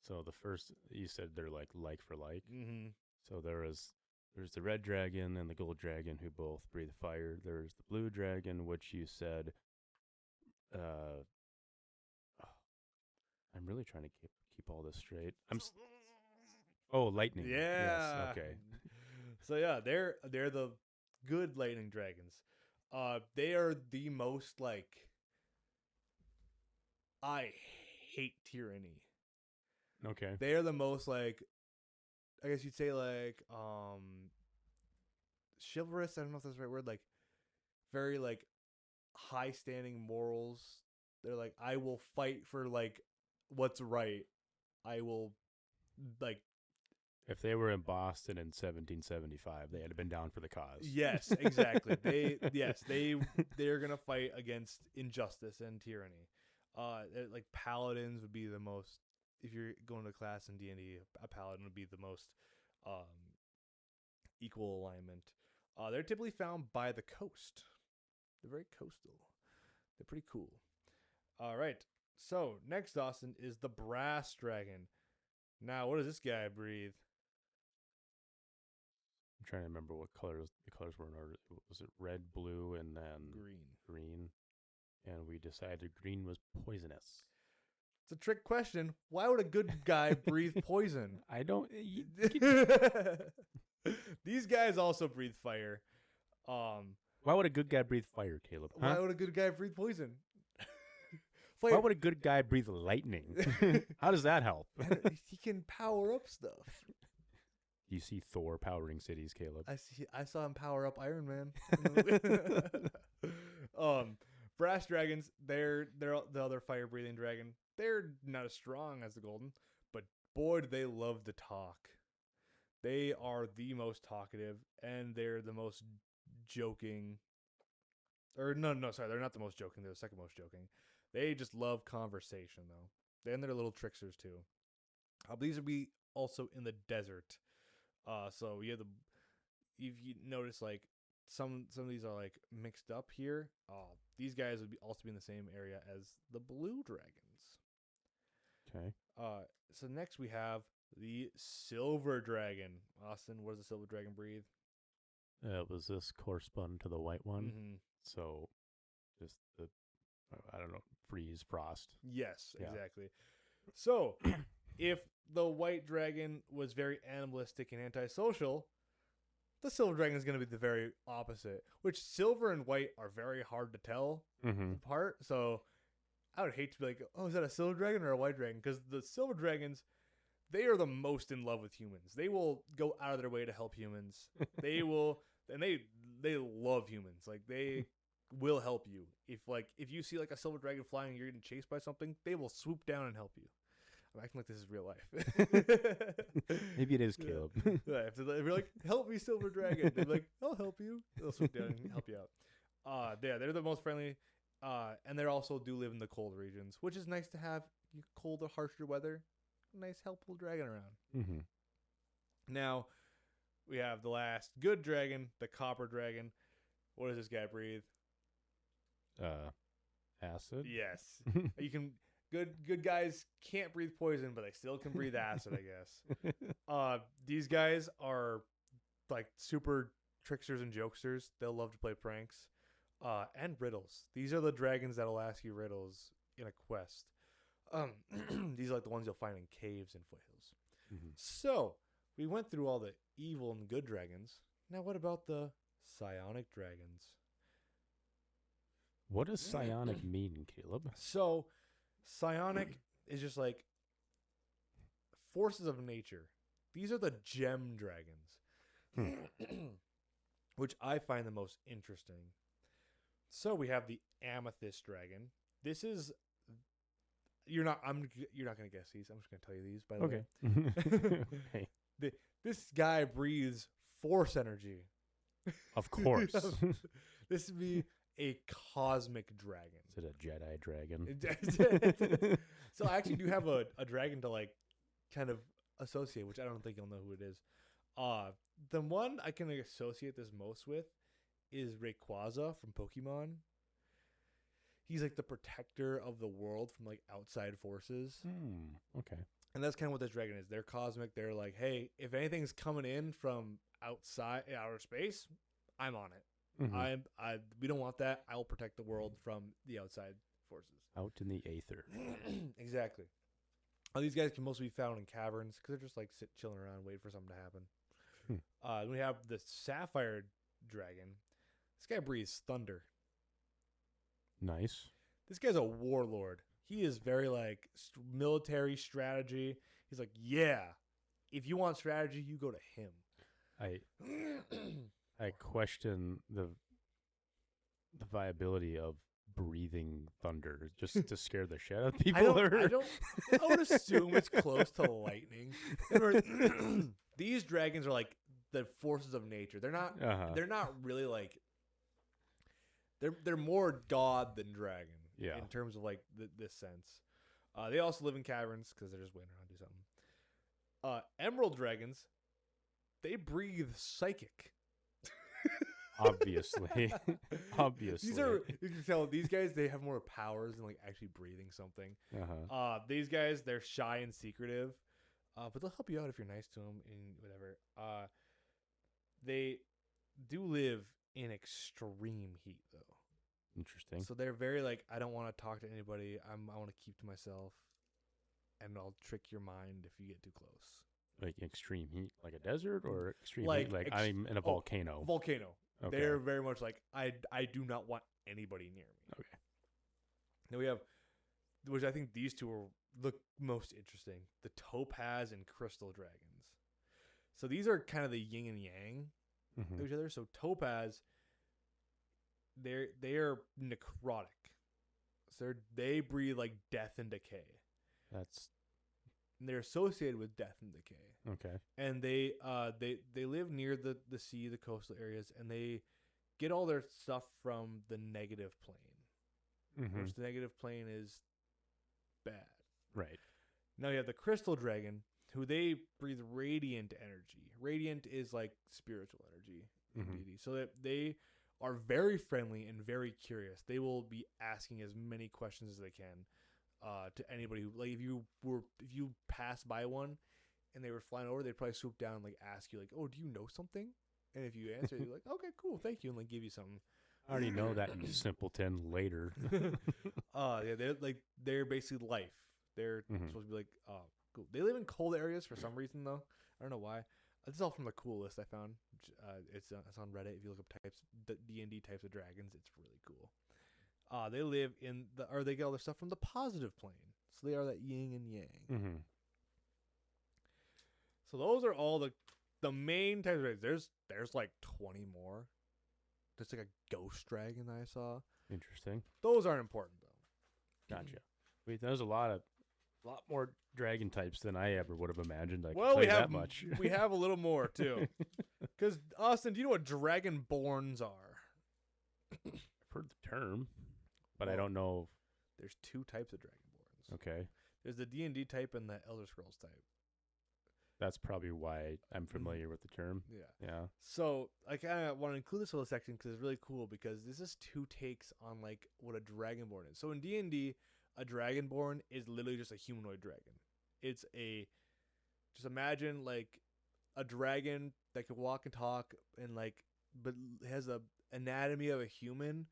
So the first, you said they're like for like. Mm-hmm. So there's the red dragon and the gold dragon who both breathe fire. There's the blue dragon, which you said. I'm really trying to keep all this straight. Lightning. Yeah. Yes. Okay. So yeah, they're the good lightning dragons. They are the most like. I hate tyranny. Okay. They are the most like. I guess you'd say like chivalrous. I don't know if that's the right word. Like very like high standing morals. They're like, I will fight for like what's right. I will like If they were in Boston in 1775, they had been down for the cause. yes, exactly. They're gonna fight against injustice and tyranny. Like paladins would be the most. If you're going to class in D&D, a paladin would be the most equal alignment. They're typically found by the coast. They're very coastal. They're pretty cool. All right. So next, Austin, is the brass dragon. Now, what does this guy breathe? I'm trying to remember what the colors were in order. Was it red, blue, and then green? And we decided green was poisonous. It's a trick question. Why would a good guy breathe poison? I don't. These guys also breathe fire. Why would a good guy breathe fire, Caleb? Why would a good guy breathe poison? Why would a good guy breathe lightning? How does that help? He can power up stuff. You see Thor powering cities, Caleb. I saw him power up Iron Man. Brass dragons, they're the other fire breathing dragon. They're not as strong as the golden, but boy, do they love to talk. They are the most talkative, and they're the most joking. Or no, sorry, they're not the most joking. They're the second most joking. They just love conversation, though. And they're little tricksters too. These would be also in the desert. So you have if you notice, like some of these are like mixed up here. These guys would also be in the same area as the blue dragons. Okay. So next we have the silver dragon. Austin, what does the silver dragon breathe? Was this correspond to the white one? Mm-hmm. So, just the I don't know, freeze, frost. Yes, Yeah. exactly. So, if the white dragon was very animalistic and antisocial, the silver dragon is going to be the very opposite. Which silver and white are very hard to tell apart. So, I would hate to be like, oh, is that a silver dragon or a white dragon? Because the silver dragons, they are the most in love with humans. They will go out of their way to help humans. They will, and they love humans. Like they will help you. If you see like a silver dragon flying and you're getting chased by something, they will swoop down and help you. I'm acting like this is real life. Maybe it is, Caleb. Yeah, if you're like, help me, silver dragon, they're like, I'll help you. They'll swoop down and help you out. They're the most friendly, and they also do live in the cold regions, which is nice to have colder, harsher weather. Nice, helpful dragon around. Now, we have the last good dragon, the copper dragon. What does this guy breathe? Acid. Yes, you can. Good guys can't breathe poison, but they still can breathe acid, I guess. These guys are like super tricksters and jokesters. They'll love to play pranks, and riddles. These are the dragons that'll ask you riddles in a quest. These are like the ones you'll find in caves and foothills. So we went through all the evil and good dragons. Now, what about the psionic dragons? What does psionic mean, Caleb? So, psionic is just like forces of nature. These are the gem dragons, which I find the most interesting. So we have the amethyst dragon. This is you're not going to guess these. I'm just going to tell you these. By the way, Okay. This guy breathes force energy. Of course. This would be a cosmic dragon. Is it a Jedi dragon? So I actually do have a dragon to like kind of associate, which I don't think you'll know who it is. The one I can associate this most with is Rayquaza from Pokemon. He's like the protector of the world from like outside forces. Okay. And that's kind of what this dragon is. They're cosmic. They're like, hey, if anything's coming in from outside outer space, I'm on it. We don't want that. I will protect the world from the outside forces. Out in the aether. Exactly. These guys can mostly be found in caverns because they're just like chilling around, waiting for something to happen. We have the sapphire dragon. This guy breathes thunder. Nice. This guy's a warlord. He is very like military strategy. He's like, yeah, if you want strategy, you go to him. I question the viability of breathing thunder just to scare the shit out of people. I would assume it's close to lightning. These dragons are like the forces of nature. They're not. They're not really like. They're more god than dragon. Yeah. In terms of like this sense, they also live in caverns because they're just waiting around to do something. Emerald dragons, they breathe psychic. Obviously. Obviously. You can tell these guys, they have more powers than like actually breathing something. These guys, they're shy and secretive, but they'll help you out if you're nice to them and whatever. They do live in extreme heat though. Interesting. So they're very like, I don't want to talk to anybody. I want to keep to myself, and I'll trick your mind if you get too close. Like extreme heat, like a desert, or extreme Like heat, like I'm in a volcano. Volcano. Okay. They're very much like, I do not want anybody near me. Okay. Then we have, which I think these two are the most interesting, the topaz and crystal dragons. So these are kind of the yin and yang of each other. So topaz, they are necrotic. So they breathe like death and decay. They're associated with death and decay. Okay. And they live near the sea, the coastal areas, and they get all their stuff from the negative plane, which the negative plane is bad. Right. Now you have the crystal dragon, who they breathe radiant energy. Radiant is like spiritual energy, deity. So that they are very friendly and very curious. They will be asking as many questions as they can to anybody who, like, if you pass by one and they were flying over, they'd probably swoop down and like ask you like, "Oh, do you know something?" And if you answer, you're like, "Okay, cool, thank you," and like give you something. I already know that, you simpleton. Later. Yeah, they're basically life. They're supposed to be like, cool. They live in cold areas for some reason though. I don't know why. This is all from the cool list I found. It's on Reddit. If you look up D&D types of dragons, it's really cool. They live they get all their stuff from the positive plane. So they are that yin and yang. So those are all the main types of dragons. There's like 20 more. There's like a ghost dragon that I saw. Interesting. Those aren't important though. Gotcha. Wait, there's a lot more dragon types than I ever would have imagined. We have that much. We have a little more too. Because Austin, do you know what dragonborns are? I've heard the term, but I don't know. There's two types of dragonborns. Okay. There's the D&D type and the Elder Scrolls type. That's probably why I'm familiar with the term. Yeah. So I kind of want to include this little section because it's really cool, because this is two takes on like what a dragonborn is. So in D&D, a dragonborn is literally just a humanoid dragon. It's just imagine like a dragon that can walk and talk and like, but has a anatomy of a human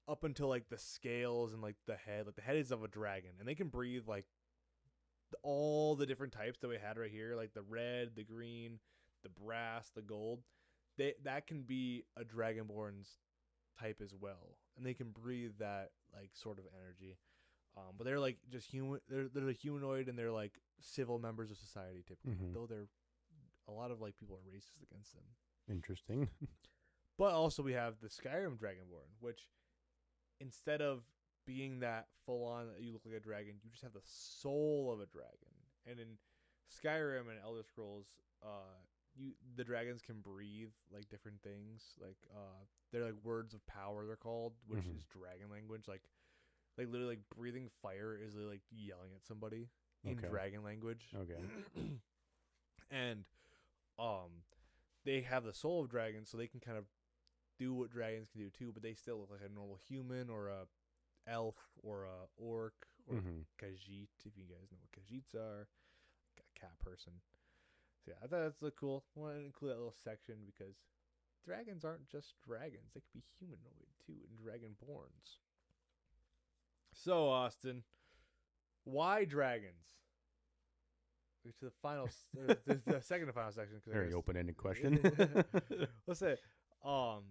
up until like the scales and like the head. Like the head is of a dragon, and they can breathe like all the different types that we had right here, like the red, the green, the brass, the gold. That can be a dragonborn's type as well, and they can breathe that like sort of energy. But they're like just human. They're a humanoid, and they're like civil members of society typically. Though they're a lot of like people are racist against them. Interesting. But also we have the Skyrim Dragonborn, which instead of being that full on that you look like a dragon, you just have the soul of a dragon. And in Skyrim and Elder Scrolls, the dragons can breathe like different things. Like they're like words of power, they're called, which is dragon language. Like literally like breathing fire is literally like yelling at somebody in dragon language. Okay. And they have the soul of dragons, so they can kind of do what dragons can do too, but they still look like a normal human or a elf or a orc or Khajiit, if you guys know what Khajiits are. A cat person. So yeah, I thought that's cool. I wanted to include that little section because dragons aren't just dragons. They could be humanoid too, and dragonborns. So Austin, why dragons? To the final, the second to final section. Very open-ended question. Let's say, Um,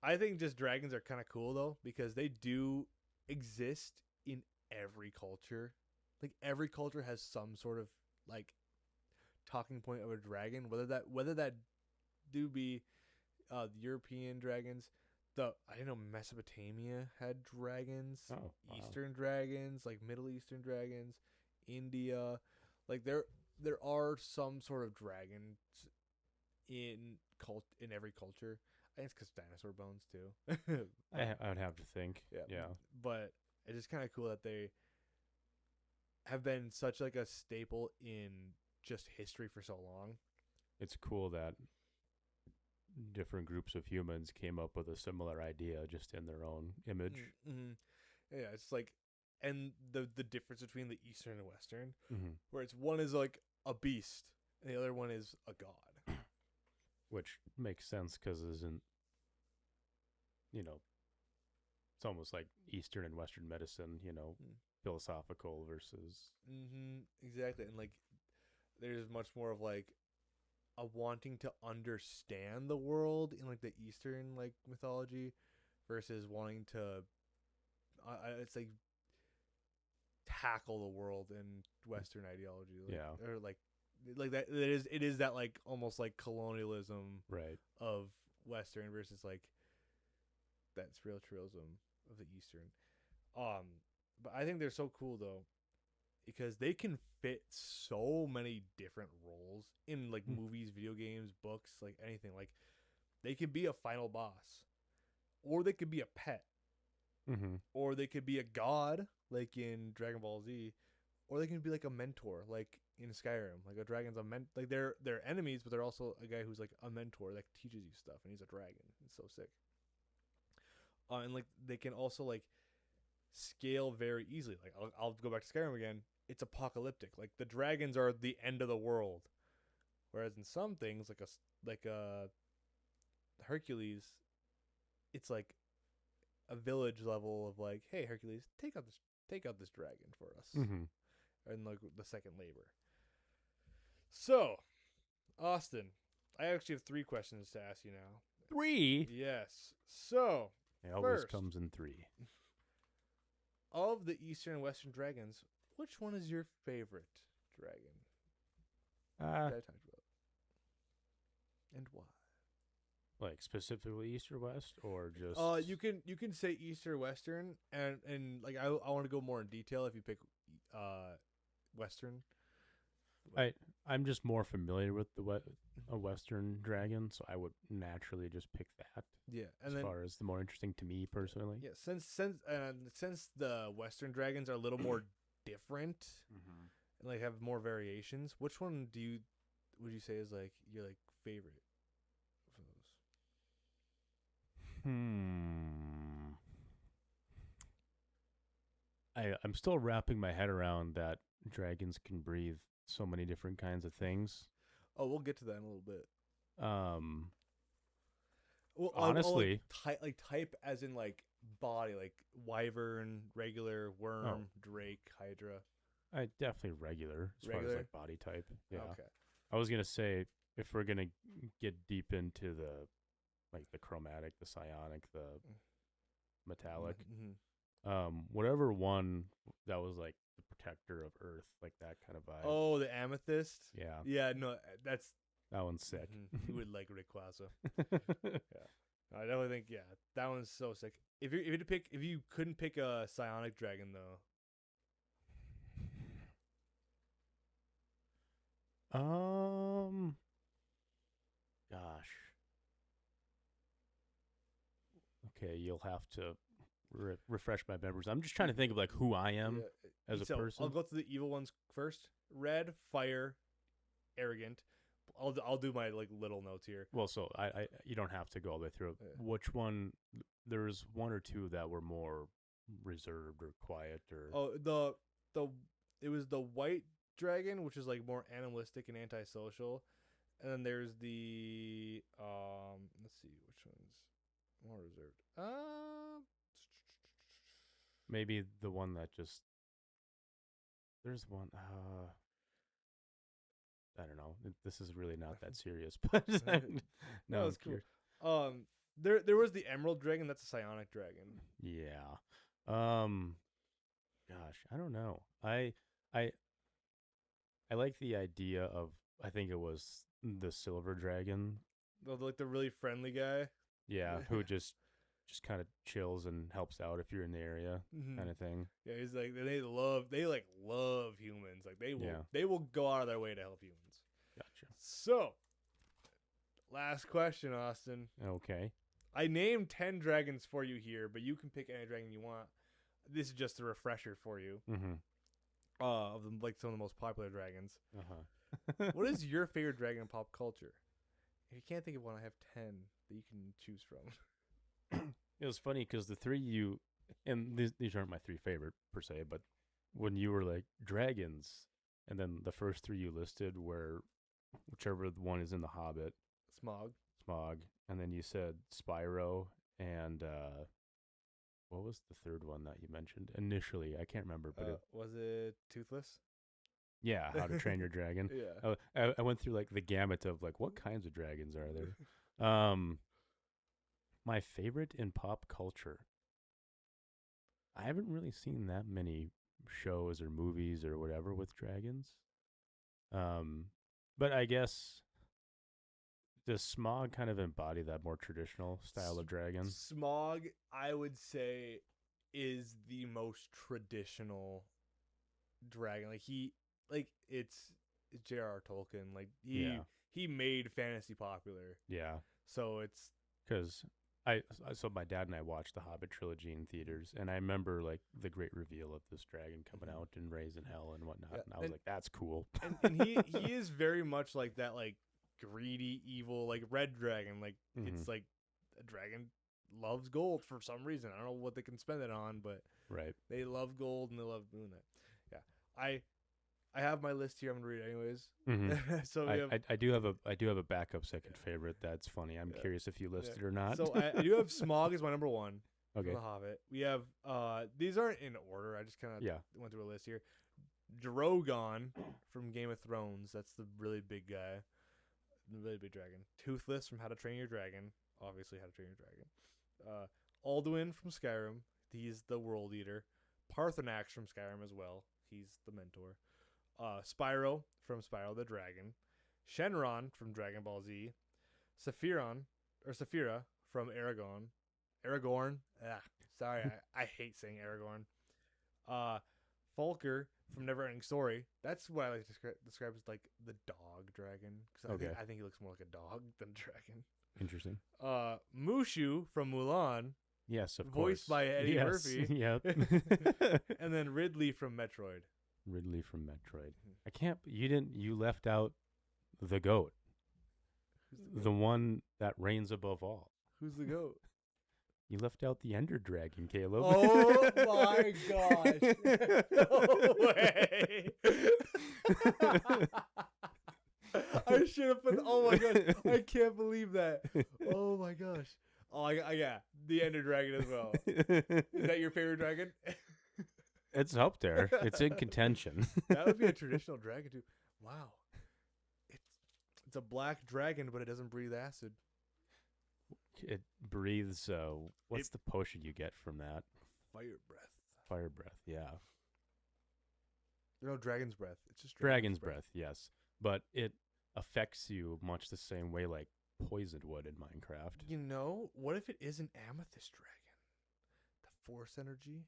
I think just dragons are kind of cool though because they do exist in every culture. Like every culture has some sort of like talking point of a dragon, whether that do be the European dragons. I didn't know Mesopotamia had dragons, Oh, wow. Eastern dragons, like Middle Eastern dragons, India. Like there are some sort of dragons in every culture. I think it's because dinosaur bones too. I would have to think. Yeah, Yeah. but it's just kind of cool that they have been such like a staple in just history for so long. It's cool that different groups of humans came up with a similar idea just in their own image. Mm-hmm. Yeah, it's like, and the difference between the Eastern and Western, Mm-hmm. where it's one is like a beast and the other one is a god. Which makes sense because isn't, you know, it's almost like Eastern and Western medicine, philosophical versus. Mm-hmm. Exactly, and like there's much more of like a wanting to understand the world in like the Eastern like mythology versus wanting to. It's like tackle the world in Western ideology, like, Yeah. or like that. It is that like almost like colonialism Right. of Western versus like that spiritualism of the Eastern. But I think they're so cool though because they can fit so many different roles in like movies, video games, books, like anything. Like they could be a final boss, or they could be a pet, Mm-hmm. or they could be a god, like in Dragon Ball Z, or they can be like a mentor, like in Skyrim. Like a dragon's a like they're enemies, but they're also a guy who's like a mentor that teaches you stuff, and he's a dragon. It's so sick. And like they can also like scale very easily. Like I'll go back to Skyrim again. It's apocalyptic. Like the dragons are the end of the world, whereas in some things like a Hercules, it's like a village level of like, hey Hercules, take out this dragon for us, Mm-hmm. and like the second labor. So Austin, I actually have 3 questions to ask you now. 3. Yes. So It always first, comes in 3. of the Eastern and Western dragons, which one is your favorite dragon Uh, that I talked about, and why? like specifically East or West, or just. You can say East or Western, and like I want to go more in detail if you pick Western. I'm just more familiar with a Western dragon, so I would naturally just pick that. Yeah, As and then far as the more interesting to me personally. yeah, since the Western dragons are a little more different Mm-hmm. and like have more variations, which one would you say is like your like favorite of those? I'm still wrapping my head around that dragons can breathe so many different kinds of things. Oh, we'll get to that in a little bit. Um, Well, honestly, type as in like body, like wyvern, regular, worm, drake, hydra. I definitely regular as far as Regular? like body type. Yeah. Okay. I was gonna say if we're gonna get deep into the like the chromatic, the psionic, the metallic, whatever one that was like the protector of Earth, like that kind of vibe. Oh, the amethyst. Yeah, Yeah, no, that's that one's sick. You would like Rayquaza. Yeah, I definitely think that one's so sick. If you couldn't pick a psionic dragon though, Gosh. Okay, you'll have to refresh my memories. I'm just trying to think of like who I am as a person. I'll go through the evil ones first. Red, fire, arrogant. I'll do my like little notes here. Well, so I you don't have to go all the way through. Yeah. Which one? There's one or two that were more reserved or quiet or. Oh, it was the white dragon, which is like more animalistic and antisocial, and then there's the let's see which one's more reserved. Maybe the one that just. There's one. I don't know. This is really not that serious, but No, it's cool. There was the Emerald Dragon. That's a psionic dragon. Yeah. Um. Gosh, I don't know. I I like the idea of. I think it was the silver dragon. Like the really friendly guy. Yeah, who just kind of chills and helps out if you're in the area, kind of thing. Yeah, he's like they love humans. Like Yeah. they will go out of their way to help humans. Gotcha. So, last question, Austin. Okay. I named 10 dragons for you here, but you can pick any dragon you want. This is just a refresher for you. Mm-hmm. Of them, like some of the most popular dragons. Uh-huh. What is your favorite dragon in pop culture? If you can't think of one, I have 10 that you can choose from. It was funny because the three you, and these aren't my three favorite per se, but when you were like dragons, and then the first three you listed were whichever one is in The Hobbit, Smog, and then you said Spyro, and what was the third one that you mentioned initially? I can't remember, but Was it Toothless? Yeah, How to Train Your Dragon. Yeah. I went through like the gamut of like what kinds of dragons are there. My favorite in pop culture. I haven't really seen that many shows or movies or whatever with dragons. But I guess does Smog kind of embody that more traditional style of dragon? Smog, I would say, is the most traditional dragon. It's J.R.R. Tolkien. Like he made fantasy popular. Yeah. So it's because so my dad and I watched the Hobbit trilogy in theaters, and I remember like the great reveal of this dragon coming out and raising hell and whatnot, and I was like, that's cool. and he is very much like that, like greedy, evil, like red dragon. Like it's like a dragon loves gold for some reason. I don't know what they can spend it on, but they love gold and they love doing that. Yeah, I have my list here. I'm gonna read it anyways. Mm-hmm. So I do have a backup second favorite. That's funny. I'm curious if you listed or not. So I do have Smog as my number one. Okay. For The Hobbit. We have these aren't in order. I just kind of went through a list here. Drogon from Game of Thrones. That's the really big guy, the really big dragon. Toothless from How to Train Your Dragon. Obviously, How to Train Your Dragon. Alduin from Skyrim. He's the World Eater. Parthenax from Skyrim as well. He's the mentor. Spyro from Spyro the Dragon. Shenron from Dragon Ball Z. Saphira from Aragorn. Sorry, I hate saying Aragorn. Folker from Neverending Story. That's what I like to describe as like the dog dragon. Because I think he looks more like a dog than a dragon. Interesting. Mushu from Mulan. Yes, of course. Voiced by Eddie Murphy. Yep. And then Ridley from Metroid. You left out the goat. The one that reigns above all. Who's the goat? You left out the Ender Dragon, Caleb. Oh my gosh. No way. I should have put, oh my gosh. I can't believe that. Oh my gosh. Oh, yeah. The Ender Dragon as well. Is that your favorite dragon? It's up there. It's in contention. That would be a traditional dragon too. Wow. It's a black dragon, but it doesn't breathe acid. It breathes. What's the potion you get from that? Fire breath. Fire breath. Yeah. No, dragon's breath. It's just dragon's breath. Yes, but it affects you much the same way like poison would in Minecraft. You know, what if it is an amethyst dragon? The force energy.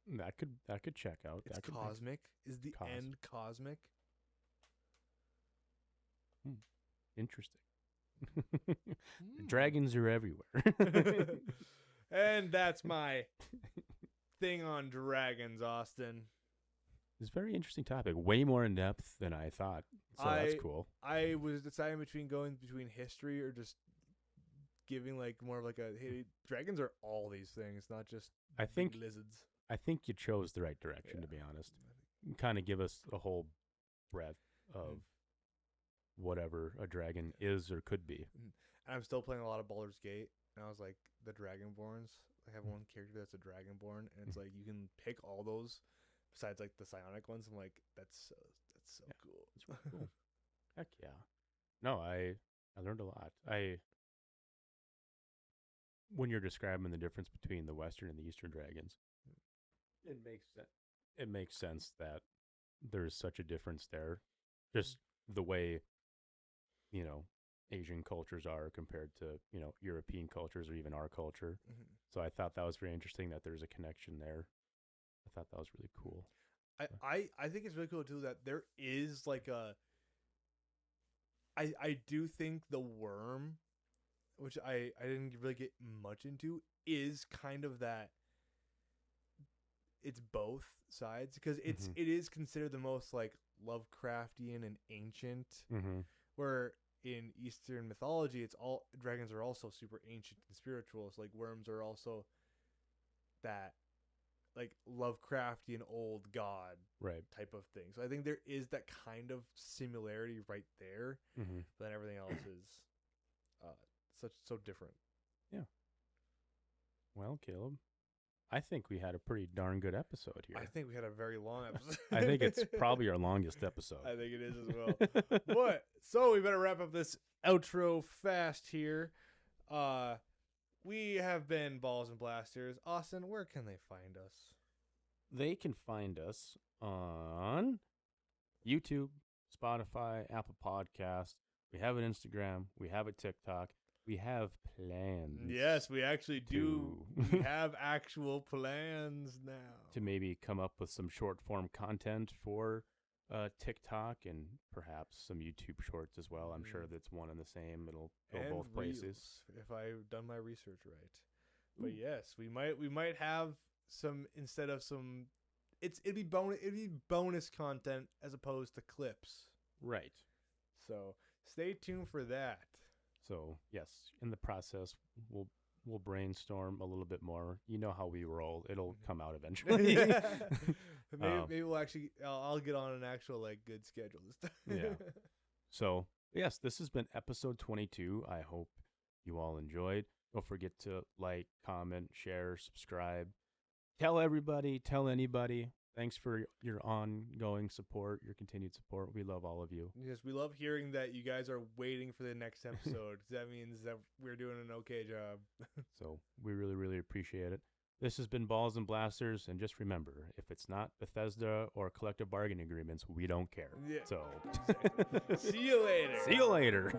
That could check out. It's cosmic. Is the end cosmic? Interesting. Dragons are everywhere. And that's my thing on dragons, Austin. It's a very interesting topic. Way more in depth than I thought. So that's cool. I was deciding between history or just giving like more of like a, hey, dragons are all these things, not just lizards. I think you chose the right direction, to be honest. Kind of give us a whole breadth of whatever a dragon is or could be. And I'm still playing a lot of Baldur's Gate, and I was like, the Dragonborns. I have one character that's a Dragonborn, and it's like you can pick all those besides like the psionic ones. I'm like, that's so cool. It's really cool. Heck yeah. No, I learned a lot. when you're describing the difference between the Western and the Eastern dragons, it makes sense. It makes sense that there's such a difference there. Just the way, Asian cultures are compared to, European cultures or even our culture. Mhm. So I thought that was very interesting that there's a connection there. I thought that was really cool. I think it's really cool too that there is like I do think the worm, which I didn't really get much into, is kind of that. It's both sides because it is considered the most like Lovecraftian and ancient. Mm-hmm. Where in Eastern mythology, it's all dragons are also super ancient and spiritual. So like worms are also that like Lovecraftian old god Right. type of thing. So I think there is that kind of similarity right there, Mm-hmm. but then everything else is so different. Yeah. Well, Caleb, I think we had a pretty darn good episode here. I think we had a very long episode. I think it's probably our longest episode. I think it is as well. But so we better wrap up this outro fast here. We have been Balls and Blasters. Austin, where can they find us? They can find us on YouTube, Spotify, Apple Podcasts. We have an Instagram. We have a TikTok. We have plans. Yes, we actually do. to- We have actual plans now. to maybe come up with some short form content for TikTok and perhaps some YouTube shorts as well. I'm sure that's one and the same. It'll go And both places. reels, if I've done my research right. But yes, we might have some instead of some. It'd be bonus content as opposed to clips. Right. So stay tuned for that. So yes, in the process, we'll brainstorm a little bit more. You know how we roll; it'll come out eventually. Yeah. Maybe we'll actually. I'll get on an actual like good schedule this time. Yeah. So yes, this has been episode 22. I hope you all enjoyed. Don't forget to like, comment, share, subscribe. Tell everybody. Tell anybody. Thanks for your ongoing support, your continued support. We love all of you. Yes, we love hearing that you guys are waiting for the next episode. 'Cause that means that we're doing an okay job. So we really, really appreciate it. This has been Balls and Blasters, and just remember, if it's not Bethesda or collective bargaining agreements, we don't care. Yeah. So Exactly. See you later. see you later.